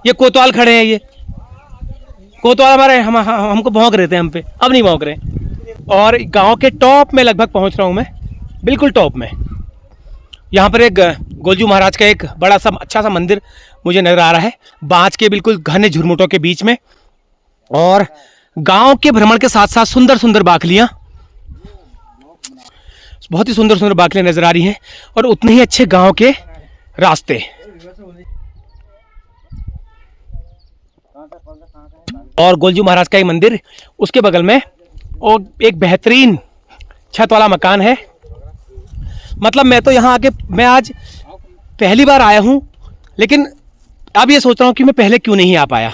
S1: ये कोतवाल खड़े हैं, ये कोतवाल हमारे हमको भौंक रहे थे हम पे, अब नहीं भौंक रहे। और गांव के टॉप में लगभग पहुंच रहा हूं मैं, बिल्कुल टॉप में। यहाँ पर एक गोलजू महाराज का एक बड़ा सा अच्छा सा मंदिर मुझे नजर आ रहा है, बाँच के बिल्कुल घने झुरमुटों के बीच में। और गांव के भ्रमण के साथ साथ सुंदर सुंदर बाखलियाँ, बहुत ही सुंदर सुंदर बाखलियाँ नजर आ रही हैं। और उतने ही अच्छे गांव के रास्ते। और गोलजू महाराज का एक मंदिर, उसके बगल में और एक बेहतरीन छत वाला मकान है। मतलब मैं तो यहाँ आके, मैं आज पहली बार आया हूँ, लेकिन अब ये सोच रहा हूँ कि मैं पहले क्यों नहीं आ पाया।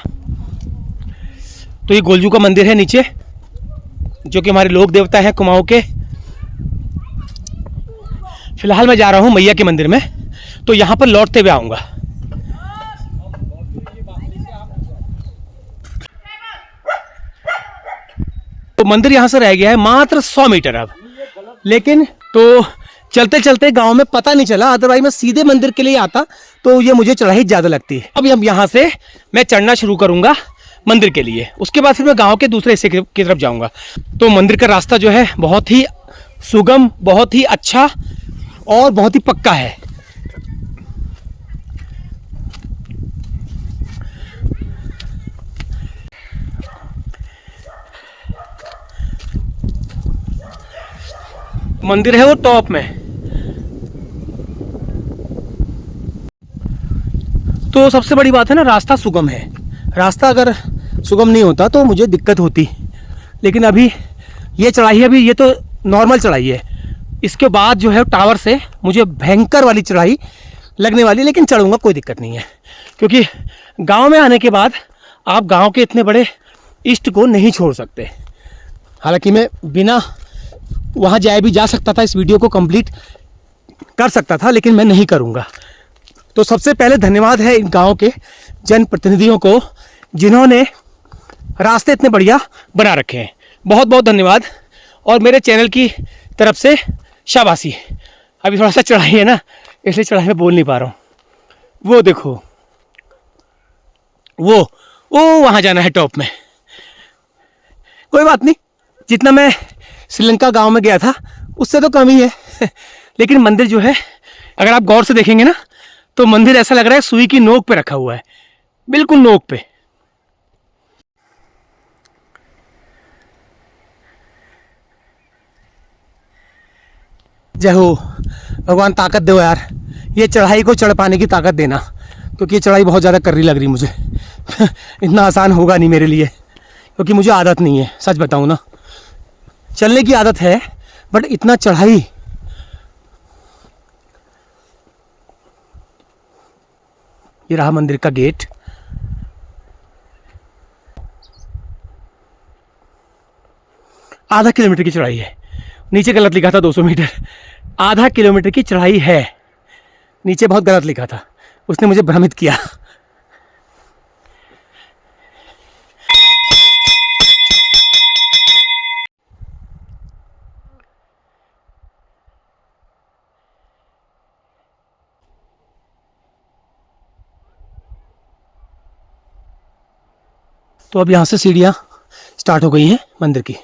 S1: तो ये गोलजू का मंदिर है नीचे, जो कि हमारे लोक देवता हैं कुमाऊं के। फिलहाल मैं जा रहा हूँ मैया के मंदिर में, तो यहाँ पर लौटते हुए आऊँगा। तो मंदिर यहाँ से रह गया है मात्र 100 मीटर अब। लेकिन तो चलते चलते गांव में पता नहीं चला, अदरवाइज मैं सीधे मंदिर के लिए आता तो ये मुझे चढ़ाई ज़्यादा लगती है। अभी हम यहाँ से मैं चढ़ना शुरू करूँगा मंदिर के लिए, उसके बाद फिर मैं गांव के दूसरे हिस्से की तरफ जाऊँगा। तो मंदिर का रास्ता जो है बहुत ही सुगम, बहुत ही अच्छा और बहुत ही पक्का है। मंदिर है वो टॉप में। तो सबसे बड़ी बात है ना, रास्ता सुगम है। रास्ता अगर सुगम नहीं होता तो मुझे दिक्कत होती। लेकिन अभी ये चढ़ाई है, अभी ये तो नॉर्मल चढ़ाई है। इसके बाद जो है टावर से मुझे भयंकर वाली चढ़ाई लगने वाली, लेकिन चढ़ूंगा, कोई दिक्कत नहीं है। क्योंकि गांव में आने के बाद आप गांव के इतने बड़े इष्ट को नहीं छोड़ सकते। हालांकि मैं बिना वहाँ जाए भी जा सकता था, इस वीडियो को कंप्लीट कर सकता था, लेकिन मैं नहीं करूँगा। तो सबसे पहले धन्यवाद है इन गांव के जनप्रतिनिधियों को, जिन्होंने रास्ते इतने बढ़िया बना रखे हैं। बहुत बहुत धन्यवाद। और मेरे चैनल की तरफ से शाबाशी। अभी थोड़ा सा चढ़ाई है ना, इसलिए चढ़ाई में बोल नहीं पा रहा हूँ। वो देखो, वो वहाँ जाना है टॉप में। कोई बात नहीं, जितना मैं श्रीलंका गांव में गया था उससे तो कम ही है। लेकिन मंदिर जो है, अगर आप गौर से देखेंगे ना, तो मंदिर ऐसा लग रहा है सुई की नोक पे रखा हुआ है, बिल्कुल नोक पे। जय हो भगवान, ताकत दो यार, ये चढ़ाई को चढ़ पाने की ताकत देना, क्योंकि ये चढ़ाई बहुत ज़्यादा करनी लग रही मुझे। इतना आसान होगा नहीं मेरे लिए, क्योंकि मुझे आदत नहीं है। सच बताऊँ ना, चलने की आदत है, बट इतना चढ़ाई। ये रहा मंदिर का गेट। आधा किलोमीटर की चढ़ाई है। नीचे गलत लिखा था 200 मीटर, आधा किलोमीटर की चढ़ाई है। नीचे बहुत गलत लिखा था, उसने मुझे भ्रमित किया। तो अब यहाँ से सीढ़ियाँ स्टार्ट हो गई हैं मंदिर की।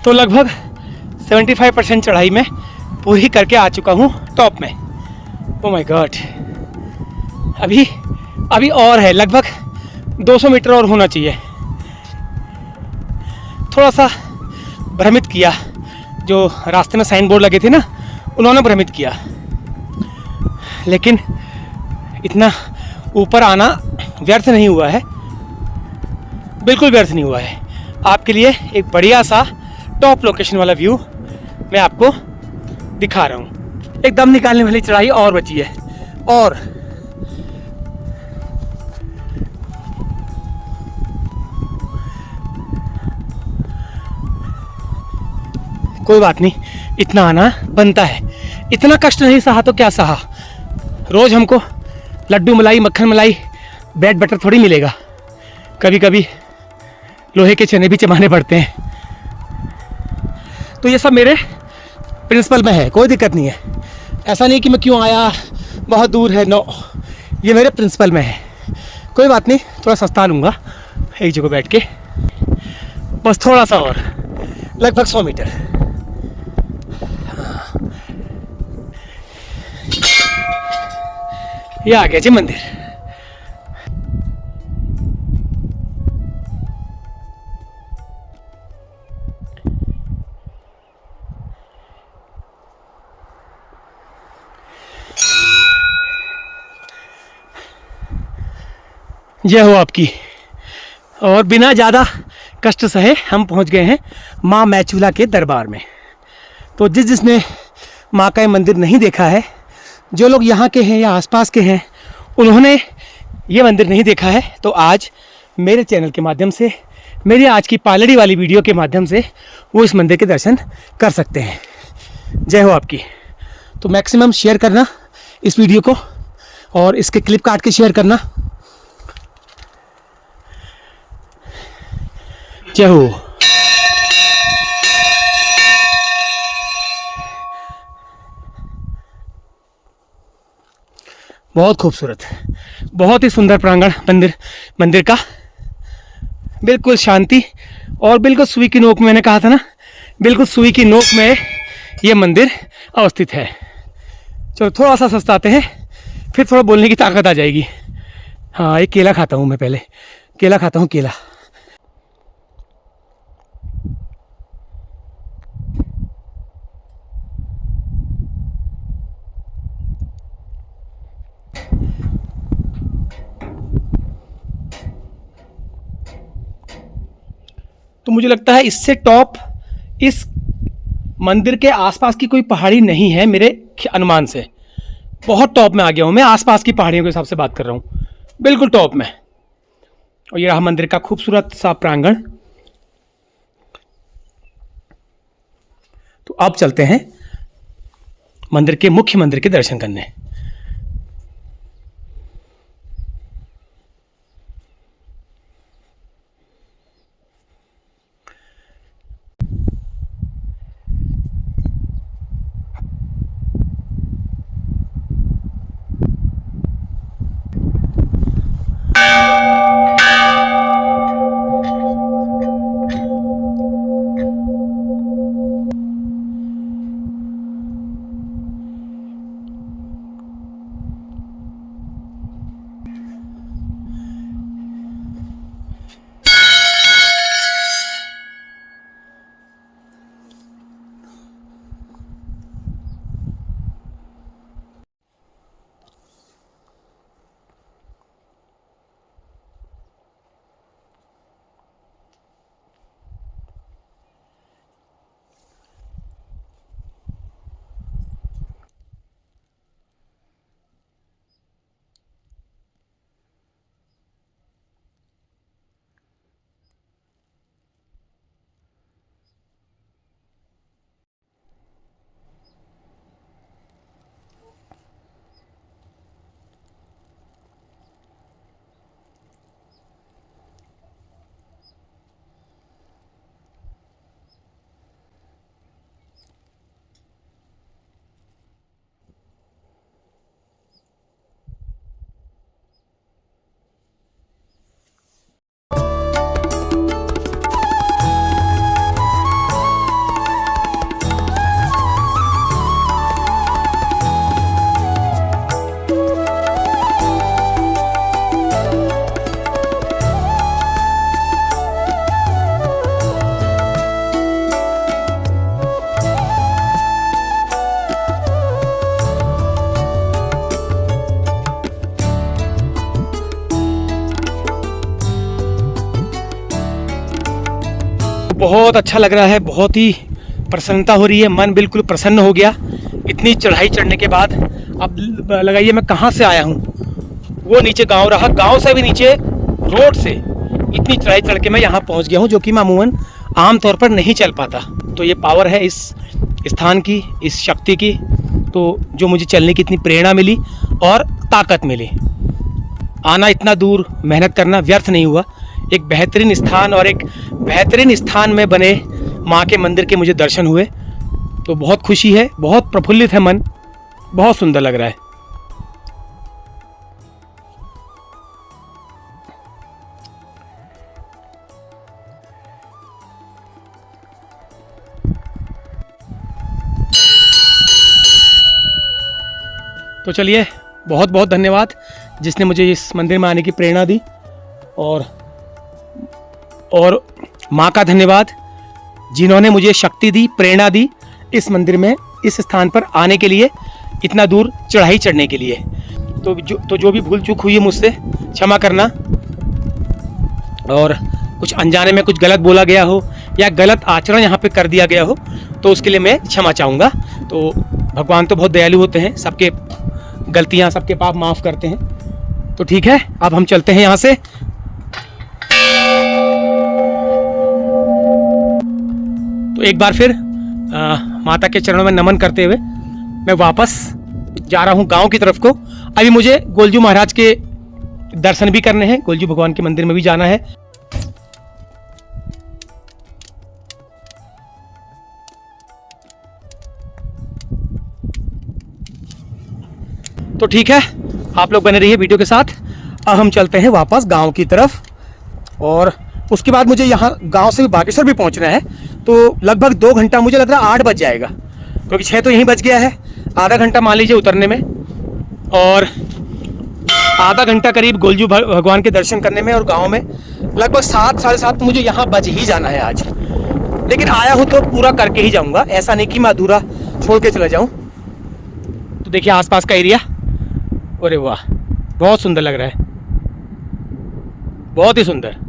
S1: तो लगभग 75% चढ़ाई में पूरी करके आ चुका हूँ टॉप में। ओह माय गॉड, अभी और है, लगभग 200 मीटर और होना चाहिए। थोड़ा सा भ्रमित किया, जो रास्ते में साइन बोर्ड लगे थे ना, उन्होंने भ्रमित किया, लेकिन इतना ऊपर आना व्यर्थ नहीं हुआ है, बिल्कुल व्यर्थ नहीं हुआ है। आपके लिए एक बढ़िया सा टॉप लोकेशन वाला व्यू मैं आपको दिखा रहा हूँ। एक दम निकालने वाली चढ़ाई और बची है, और कोई बात नहीं, इतना आना बनता है। इतना कष्ट नहीं सहा तो क्या सहा। रोज हमको लड्डू मलाई, मक्खन मलाई, ब्रेड बटर थोड़ी मिलेगा, कभी कभी लोहे के चने भी चबाने पड़ते हैं। तो ये सब मेरे प्रिंसिपल में है, कोई दिक्कत नहीं है। ऐसा नहीं कि मैं क्यों आया, बहुत दूर है, नो, ये मेरे प्रिंसिपल में है। कोई बात नहीं, थोड़ा सस्ता लूँगा एक जगह बैठ के, बस थोड़ा सा और, लगभग 100 मीटर। ये आ गया जी मंदिर। जय हो आपकी। और बिना ज़्यादा कष्ट सहे हम पहुंच गए हैं माँ मैचुला के दरबार में। तो जिसने माँ का ये मंदिर नहीं देखा है, जो लोग यहाँ के हैं या आसपास के हैं, उन्होंने ये मंदिर नहीं देखा है, तो आज मेरे चैनल के माध्यम से, मेरी आज की पालड़ी वाली वीडियो के माध्यम से वो इस मंदिर के दर्शन कर सकते हैं। जय हो आपकी। तो मैक्सिमम शेयर करना इस वीडियो को, और इसके क्लिप काट के शेयर करना। जय हो। बहुत खूबसूरत, बहुत ही सुंदर प्रांगण मंदिर का, बिल्कुल शांति, और बिल्कुल सुई की नोक में, मैंने कहा था ना, बिल्कुल सुई की नोक में ये मंदिर अवस्थित है। चलो थोड़ा सा सस्ताते हैं, फिर थोड़ा बोलने की ताकत आ जाएगी। हाँ, एक केला खाता हूँ मैं, पहले केला खाता हूँ, केला। तो मुझे लगता है इससे टॉप इस मंदिर के आसपास की कोई पहाड़ी नहीं है, मेरे अनुमान से। बहुत टॉप में आ गया हूँ मैं, आसपास की पहाड़ियों के हिसाब से बात कर रहा हूँ, बिल्कुल टॉप में। और ये रहा मंदिर का खूबसूरत सा प्रांगण। तो अब चलते हैं मंदिर के मुख्य मंदिर के दर्शन करने। बहुत अच्छा लग रहा है, बहुत ही प्रसन्नता हो रही है, मन बिल्कुल प्रसन्न हो गया इतनी चढ़ाई चढ़ने के बाद। अब लगाइए मैं कहाँ से आया हूँ, वो नीचे गांव रहा, गांव से भी नीचे रोड से इतनी चढ़ाई चढ़ के मैं यहाँ पहुँच गया हूँ, जो कि मामूमन आम तौर पर नहीं चल पाता। तो ये पावर है इस स्थान की, इस शक्ति की, तो जो मुझे चलने की इतनी प्रेरणा मिली और ताकत मिली। आना इतना दूर, मेहनत करना व्यर्थ नहीं हुआ। एक बेहतरीन स्थान और एक बेहतरीन स्थान में बने माँ के मंदिर के मुझे दर्शन हुए, तो बहुत खुशी है, बहुत प्रफुल्लित है मन, बहुत सुंदर लग रहा है। तो चलिए, बहुत बहुत धन्यवाद जिसने मुझे इस मंदिर में आने की प्रेरणा दी, और माँ का धन्यवाद जिन्होंने मुझे शक्ति दी, प्रेरणा दी इस मंदिर में, इस स्थान पर आने के लिए, इतना दूर चढ़ाई चढ़ने के लिए। तो जो भी भूल चूक हुई है मुझसे क्षमा करना, और कुछ अनजाने में कुछ गलत बोला गया हो या गलत आचरण यहाँ पे कर दिया गया हो तो उसके लिए मैं क्षमा चाहूँगा। तो भगवान तो बहुत दयालु होते हैं, सबके गलतियाँ, सबके पाप माफ़ करते हैं। तो ठीक है, अब हम चलते हैं यहाँ से। तो एक बार फिर माता के चरणों में नमन करते हुए मैं वापस जा रहा हूँ गांव की तरफ को। अभी मुझे गोलजू महाराज के दर्शन भी करने हैं, गोलजू भगवान के मंदिर में भी जाना है। तो ठीक है, आप लोग बने रहिए वीडियो के साथ। अब हम चलते हैं वापस गांव की तरफ, और उसके बाद मुझे यहाँ गांव से भी बागेश्वर भी पहुँचना है। तो लगभग 2 घंटा, मुझे लग रहा है 8 बज जाएगा, क्योंकि 6 तो यहीं बज गया है। आधा घंटा मान लीजिए उतरने में, और आधा घंटा करीब गोलजू भगवान के दर्शन करने में, और गांव में लगभग 7 साढ़े 7 तो मुझे यहाँ बज ही जाना है आज। लेकिन आया हूँ तो पूरा करके ही जाऊँगा, ऐसा नहीं कि मैं अधूरा छोड़ के चला जाऊँ। तो देखिए आसपास का एरिया, अरे वाह, बहुत सुंदर लग रहा है, बहुत ही सुंदर।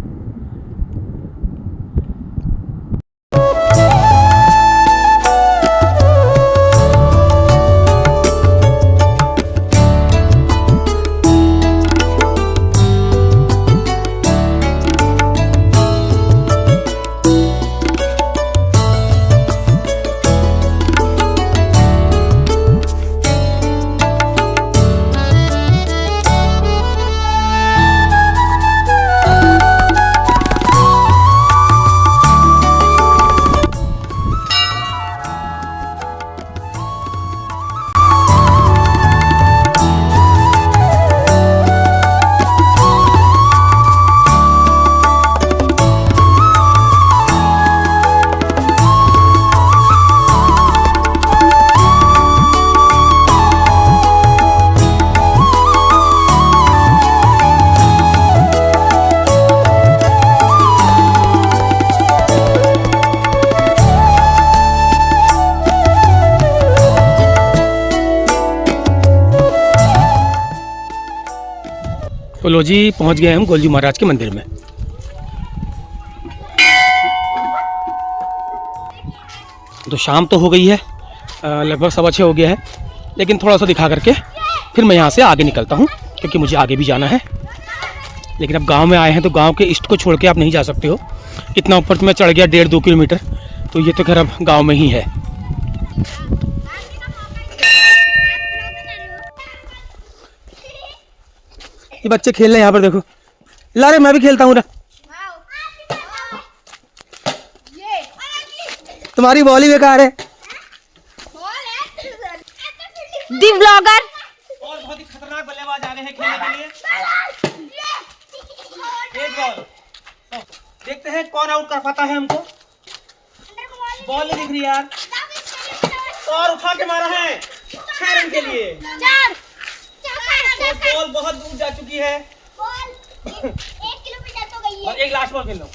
S1: तो लो जी, पहुंच गए हम गोलजू महाराज के मंदिर में। तो शाम तो हो गई है, लगभग 6:15 हो गया है, लेकिन थोड़ा सा दिखा करके फिर मैं यहाँ से आगे निकलता हूँ, क्योंकि मुझे आगे भी जाना है। लेकिन अब गांव में आए हैं तो गांव के ईस्ट को छोड़ के आप नहीं जा सकते हो। इतना ऊपर तो मैं चढ़ गया 1.5-2 किलोमीटर, तो ये तो खैर अब गांव में ही है। ये बच्चे खेल रहे हैं यहाँ पर, देखो। ला रे, मैं भी खेलता हूँ। तुम्हारी बॉल ही बेकार है।
S13: दी ब्लॉगर
S1: और बहुत ही खतरनाक बल्लेबाज आ गए हैं खेलने के लिए। एक बॉल, देखते हैं कौन आउट कर पाता है हमको। बॉल नहीं दिख रही यार, और उठा के मारा है 6 रन के लिए। तो बॉल बहुत दूर जा चुकी है,
S9: 1 किलोमीटर तो गई
S1: और एक लास्ट बॉल खेल लो।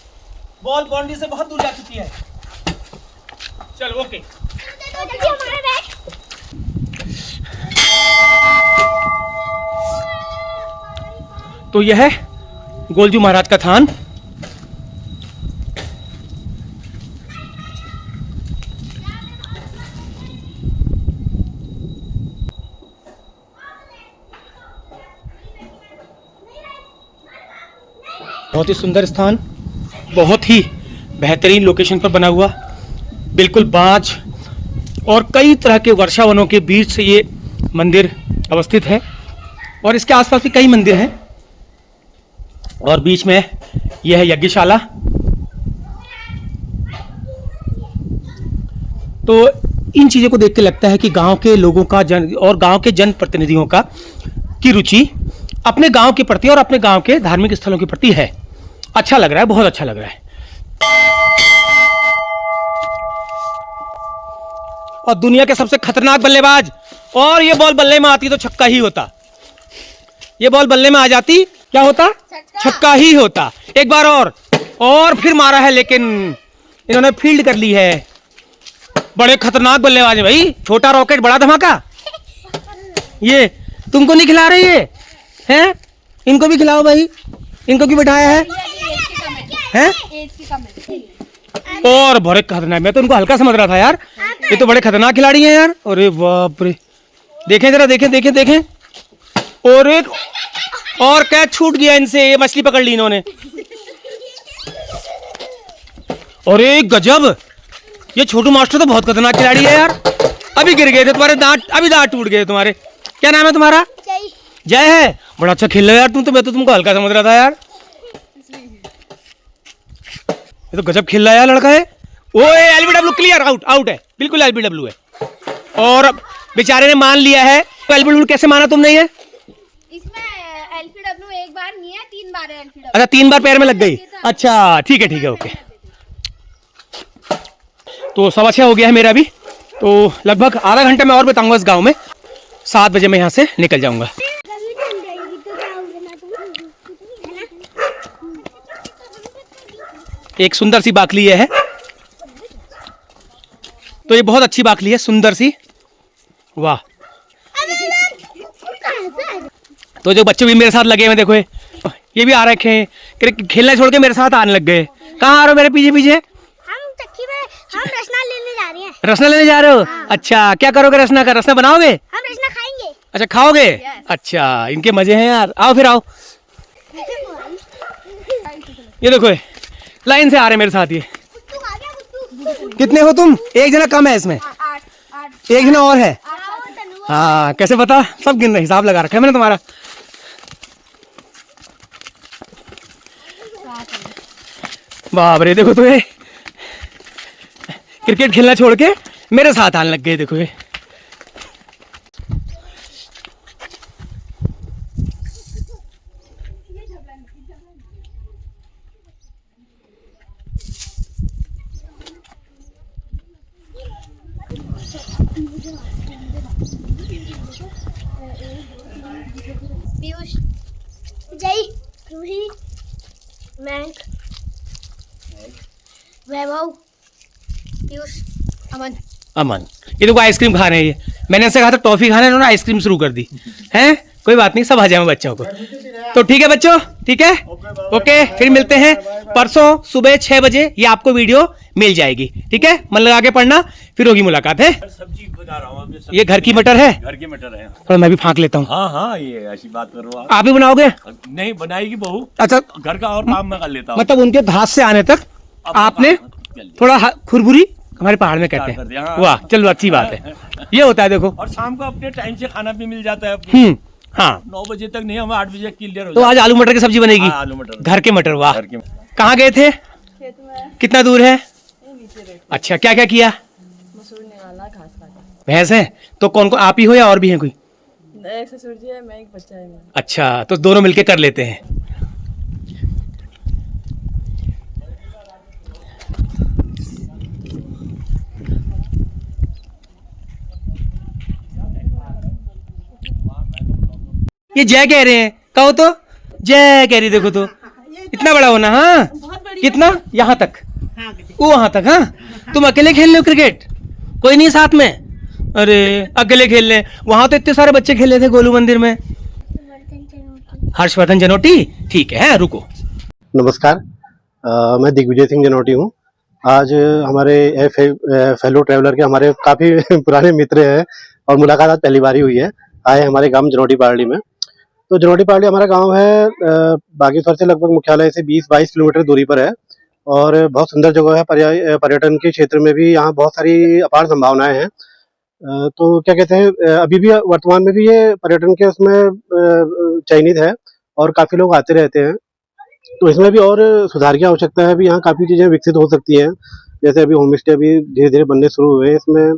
S1: बॉल बाउंड्री से बहुत दूर जा चुकी है। चलो ओके। तो यह है गोलजू महाराज का थान। बहुत ही सुंदर स्थान, बहुत ही बेहतरीन लोकेशन पर बना हुआ, बिल्कुल बांझ और कई तरह के वर्षावनों के बीच से ये मंदिर अवस्थित है। और इसके आसपास भी कई मंदिर हैं, और बीच में यह है यज्ञशाला। तो इन चीज़ों को देख के लगता है कि गांव के लोगों का और गांव के जनप्रतिनिधियों का की रुचि अपने गांव के प्रति और अपने गांव के धार्मिक स्थलों के प्रति है। अच्छा लग रहा है, बहुत अच्छा लग रहा है। और दुनिया के सबसे खतरनाक बल्लेबाज, और ये बॉल बल्ले में आती तो छक्का ही होता। ये बॉल बल्ले में आ जाती, क्या होता? छक्का ही होता। एक बार और फिर मारा है, लेकिन इन्होंने फील्ड कर ली है। बड़े खतरनाक बल्लेबाज है भाई, छोटा रॉकेट बड़ा धमाका। ये तुमको नहीं खिला रही है हैं? इनको भी खिलाओ भाई, इनको क्यों बिठाया है? हैं? और बड़े खतरनाक, मैं तो उनको हल्का समझ रहा था यार, ये तो बड़े खतरनाक खिलाड़ी हैं यार। अरे बाप रे, देखें जरा, देखें। और एक और कैच छूट गया इनसे, ये मछली पकड़ ली इन्होंने। और एक गजब, ये छोटू मास्टर तो बहुत खतरनाक खिलाड़ी है यार। अभी गिर गए थे तुम्हारे दांत, अभी दांत टूट गए तुम्हारे। क्या नाम है तुम्हारा? जय है। बड़ा अच्छा खेल रहे हो यार तुम तो, मैं तो तुमको हल्का समझ रहा था यार। ये तो गजब खेल रहा है यार लड़का है। ओए एलबीडब्ल्यू क्लियर, आउट है, बिल्कुल एलबीडब्ल्यू है। और बेचारे ने मान लिया है। तो एलबीडब्ल्यू कैसे माना तुमने? ये
S9: इसमें एलबीडब्ल्यू एक बार नहीं है, 3 बार है एलबीडब्ल्यू।
S1: अच्छा, 3 बार पैर में लग गई। अच्छा ठीक है ओके। तो 6:15 हो गया है मेरा भी, तो लगभग आधा घंटा मैं और बिताऊंगा इस गाँव में। 7 बजे मैं यहाँ से निकल जाऊंगा। एक सुंदर सी बाखली है, तो ये बहुत अच्छी बाखली है, सुंदर सी, वाह। तो जो बच्चे भी मेरे साथ लगे हुए देखो, ये भी आ रखे हैं, खेलना छोड़ के मेरे साथ आने लग गए। कहाँ आ रहे हो मेरे पीछे?
S9: हम रसना लेने जा रहे हैं।
S1: रसना लेने जा रहे हो? हाँ। अच्छा, क्या करोगे रसना का? रसना बनाओगे?
S9: हम रसना खाएंगे।
S1: अच्छा खाओगे? yes. अच्छा, इनके मजे हैं यार। आओ फिर आओ। ये देखो लाइन से आ रहे मेरे साथ ये। कितने हो तुम? एक जना कम है इसमें, 8। एक जना और है। हाँ कैसे पता? सब गिन रहे, हिसाब लगा रखा है मैंने तुम्हारा। बाप रे, देखो तो ये क्रिकेट खेलना छोड़ के मेरे साथ आने लग गए, देखो ये।
S9: पीयूष, जय, रूही, मैंक, वैभव, पीयूष,
S1: अमन। ये देखो आइसक्रीम खा रहे हैं ये। मैंने इनसे कहा था टॉफी खाना, इन्होंने आइसक्रीम शुरू कर दी है। कोई बात नहीं, सब आ जाए बच्चों को। तो ठीक है बच्चों, ठीक है, ओके, फिर मिलते हैं परसों सुबह 6 बजे। ये आपको वीडियो मिल जाएगी, ठीक है, मन लगा के पढ़ना, फिर होगी मुलाकात है।
S12: सब्जी बना रहा हूँ,
S1: ये घर की मटर है,
S12: घर की मटर है।
S1: तो मैं भी फाँक लेता हूँ।
S12: हाँ हाँ, ये ऐसी बात करो
S1: आप भी बनाओगे?
S12: नहीं, बनाएगी बहू।
S1: अच्छा,
S12: घर का और काम मैं कर लेता हूँ।
S1: मतलब उनके हाथ से आने तक आपने थोड़ा खुरबुरी हमारे पहाड़ में कहते हैं। वाह, चलो अच्छी बात है, ये होता है देखो।
S12: और शाम को अपने टाइम से खाना भी मिल जाता है।
S1: हाँ,
S12: 9 बजे तक नहीं, हम 8 बजे क्लियर हो।
S1: तो आज आलू मटर की सब्जी बनेगी?
S12: आलू मटर,
S1: घर के मटर। वाह, कहाँ गए थे? कितना दूर है? अच्छा, क्या क्या किया?
S15: मसूर निकाला, घास काटा।
S1: भैंस है? तो कौन कौन, आप ही हो या और भी हैं कोई?
S15: एक ससुर जी है, मैं एक बच्चा है मेरा।
S1: अच्छा, तो दोनों मिलके कर लेते हैं। ये जय कह रहे हैं, कहो तो जय कह रही, देखो तो इतना बड़ा होना। हाँ, कितना? यहाँ तक, वो वहां तक। हाँ, तुम अकेले खेल रहे हो क्रिकेट? कोई नहीं साथ में? अरे अकेले खेल रहे, वहां तो इतने सारे बच्चे खेले थे गोलू मंदिर में। हर्षवर्धन जनोटी, ठीक है, रुको।
S16: नमस्कार, मैं दिग्विजय सिंह जनोटी हूँ। आज हमारे फेलो ट्रैवलर के हमारे काफ़ी पुराने मित्र हैं और मुलाकात आज पहली बार ही हुई है। आए हमारे गांव जनोटी पारडी में। तो जनोटी पारडी हमारा गांव है, बागेश्वर से लगभग मुख्यालय से 20-22 किलोमीटर दूरी पर है और बहुत सुंदर जगह है। पर्यटन के क्षेत्र में भी यहाँ बहुत सारी अपार संभावनाएं हैं। तो क्या कहते हैं, अभी भी वर्तमान में भी ये पर्यटन के उसमें चयनित है और काफ़ी लोग आते रहते हैं। तो इसमें भी और सुधार की आवश्यकता है। अभी यहाँ काफ़ी चीज़ें विकसित हो सकती हैं, जैसे अभी होम स्टे अभी धीरे धीरे बनने शुरू हुए हैं इसमें,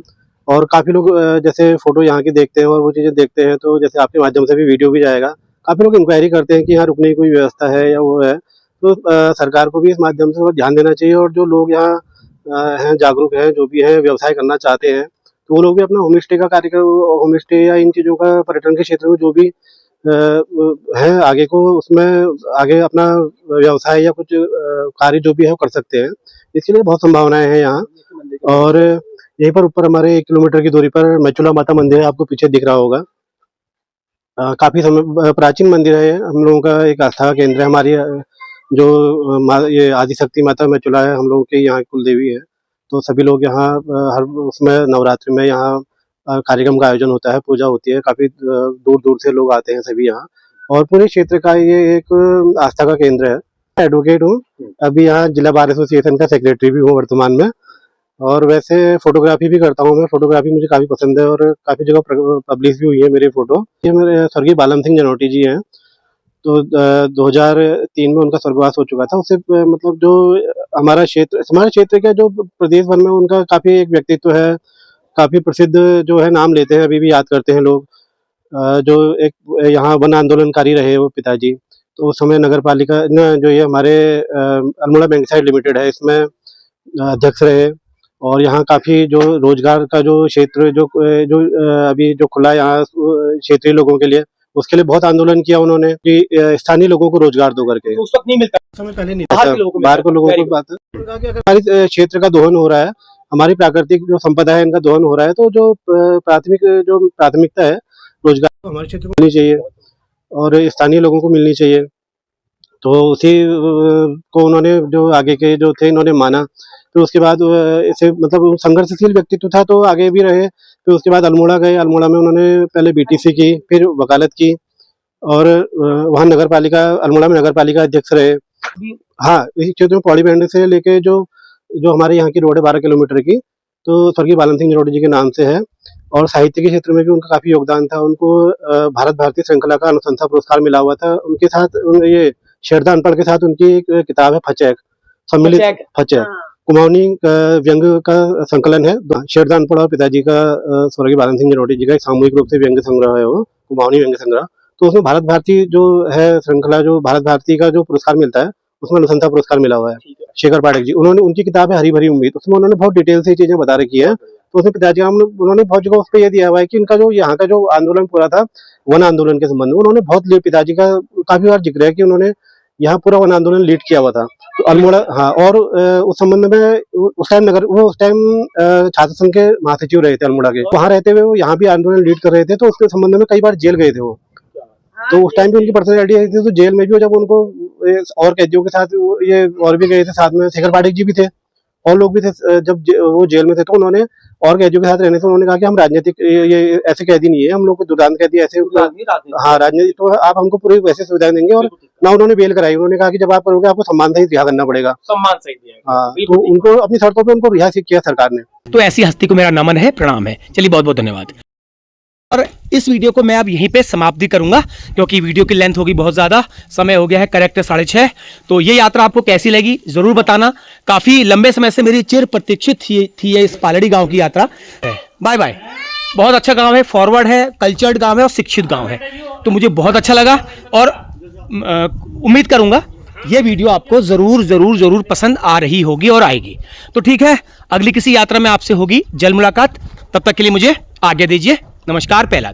S16: और काफ़ी लोग जैसे फ़ोटो यहाँ की देखते हैं और वो चीज़ें देखते हैं, तो जैसे आपके माध्यम से भी वीडियो भी जाएगा, काफ़ी लोग इंक्वायरी करते हैं कि यहाँ रुकने की कोई व्यवस्था है या वो है। तो सरकार को भी इस माध्यम से ध्यान देना चाहिए और जो लोग यहाँ हैं, जागरूक हैं, जो भी हैं, व्यवसाय करना चाहते हैं, तो वो लोग भी अपना होम स्टे का कार्यक्रम, होम स्टे या इन चीज़ों का पर्यटन के क्षेत्र में जो भी है आगे को, उसमें आगे अपना व्यवसाय या कुछ कार्य जो भी है वो कर सकते हैं। इसके लिए बहुत संभावनाएं हैं यहाँ। और यहीं पर ऊपर हमारे 1 किलोमीटर की दूरी पर मैचुला माता मंदिर है, आपको पीछे दिख रहा होगा। काफ़ी समय प्राचीन मंदिर है, हम लोगों का एक आस्था का केंद्र है। हमारी जो ये आदिशक्ति माता मैचुला है, हम लोगों के यहाँ कुल देवी है। तो सभी लोग यहाँ हर उसमें नवरात्रि में यहाँ कार्यक्रम का आयोजन होता है, पूजा होती है, काफ़ी दूर दूर से लोग आते हैं सभी यहाँ, और पूरे क्षेत्र का ये एक आस्था का केंद्र है। एडवोकेट हूँ, अभी यहाँ जिला बार एसोसिएशन का सेक्रेटरी भी हूँ वर्तमान में, और वैसे फोटोग्राफी भी करता हूँ मैं। फोटोग्राफी मुझे काफ़ी पसंद है और काफ़ी जगह पब्लिश भी हुई है मेरी फ़ोटो। ये मेरे स्वर्गीय बालम सिंह जनोटी जी हैं। तो 2003 में उनका स्वर्गवास हो चुका था। उससे मतलब जो हमारे क्षेत्र का जो प्रदेश भर में उनका काफ़ी एक व्यक्तित्व है, काफ़ी प्रसिद्ध जो है, नाम लेते हैं, अभी भी याद करते हैं लोग। जो एक यहाँ वन आंदोलनकारी रहे वो पिताजी, तो उस समय नगर पालिका न जो ये हमारे अल्मोड़ा बैंकसाइड लिमिटेड है, इसमें अध्यक्ष रहे। और यहाँ काफ़ी जो रोजगार का जो क्षेत्र जो अभी जो खुला है यहाँ क्षेत्रीय लोगों के लिए, उसके लिए बहुत आंदोलन किया उन्होंने कि स्थानीय लोगों को रोजगार दो करके।
S1: उस वक्त नहीं मिलता, समय पहले नहीं,
S16: बाहर के लोगों को बात है। हमारे क्षेत्र का दोहन हो रहा है, हमारी प्राकृतिक जो संपदा है इनका दोहन हो रहा है, तो जो प्राथमिकता है रोजगार हमारे क्षेत्र में मिलनी चाहिए और स्थानीय लोगों को मिलनी चाहिए। तो उसी को उन्होंने जो आगे के जो थे इन्होंने माना। फिर उसके बाद इसे मतलब संघर्षशील व्यक्तित्व था, तो आगे भी रहे। फिर उसके बाद अल्मोड़ा गए, अल्मोड़ा में उन्होंने पहले बीटीसी की, फिर वकालत की, और वहाँ अल्मोड़ा में नगर पालिका अध्यक्ष रहे। हाँ, इसी क्षेत्र में पौड़ी बैंड से लेके जो हमारे यहाँ की रोड है 12 किलोमीटर की, तो स्वर्गीय बालन सिंह जनोटी जी के नाम से है। और साहित्य के क्षेत्र में भी उनका काफ़ी योगदान था। उनको भारत भारती श्रृंखला का अनुसंधान पुरस्कार मिला हुआ था। उनके साथ ये शेरदा अनपढ़ के साथ उनकी एक किताब है फचैक, सम्मिलित फचैक, कुमाऊनी व्यंग का संकलन है। शेरदा अनपढ़ और पिताजी का स्वर्गीय बालन सिंह जनोटी जी का एक सामूहिक रूप से व्यंग संग्रह है वो, कुमाऊनी व्यंग संग्रह। तो उसमें भारत भारती जो है श्रृंखला, जो भारत भारती का जो पुरस्कार मिलता है, उसमें अनुसंधान पुरस्कार मिला हुआ है शेखर पाठक जी। उनकी किताब है हरी भरी उम्मीद, उसमें उन्होंने बहुत डिटेल से चीजें बता रखी है। तो उसमें पिताजी उन्होंने बहुत जगह उस पर यह दिया हुआ है कि इनका जो यहाँ का जो आंदोलन पूरा था वन आंदोलन के संबंध में, उन्होंने बहुत पिताजी का काफी बार जिक्र है कि उन्होंने यहाँ पूरा वन आंदोलन लीड किया हुआ था। तो अल्मोड़ा, हाँ, और उस संबंध में उस टाइम छात्र संघ के महासचिव रहे थे अल्मोड़ा के। वहाँ रहते हुए वो यहाँ भी आंदोलन लीड कर रहे थे, तो उसके संबंध में कई बार जेल गए थे वो। तो उस टाइम भी उनकी पर्सनैलिटी ऐसी थी, तो जेल में भी जब उनको और कैदियों के साथ ये और भी गए थे साथ में, शेखर पाठक जी भी थे और लोग भी थे, जब वो जेल में थे तो उन्होंने और कैदियों के साथ रहने से उन्होंने कहा कि हम राजनीतिक ये ऐसे कैदी नहीं है, हम लोग को दुर्दांत कैदी ऐसे, हाँ राजनीति, तो आप हमको पूरी वैसे सुविधाएं देंगे। और ना उन्होंने बेल कराई, उन्होंने कहा कि जब आप करोगे आपको सम्मान सहित रिहा करना पड़ेगा,
S1: सम्मान सहित दिया।
S16: हाँ, तो उनको अपनी शर्तों पे उनको रिहा किया सरकार ने।
S1: तो ऐसी हस्ती को मेरा नमन है, प्रणाम है। चलिए बहुत बहुत धन्यवाद। और इस वीडियो को मैं अब यहीं पे समाप्ति करूंगा क्योंकि वीडियो की लेंथ होगी बहुत ज़्यादा, समय हो गया है करेक्ट 6:30। तो ये यात्रा आपको कैसी लगी ज़रूर बताना। काफ़ी लंबे समय से मेरी चिर प्रतीक्षित थी इस पालड़ी गांव की यात्रा। Bye bye. बहुत अच्छा गांव है, फॉरवर्ड है, कल्चर्ड गांव है और शिक्षित गांव है, तो मुझे बहुत अच्छा लगा और उम्मीद करूंगा ये वीडियो आपको ज़रूर ज़रूर ज़रूर पसंद आ रही होगी और आएगी। तो ठीक है, अगली किसी यात्रा में आपसे होगी जल्द मुलाकात, तब तक के लिए मुझे आज्ञा दीजिए। नमस्कार। पहला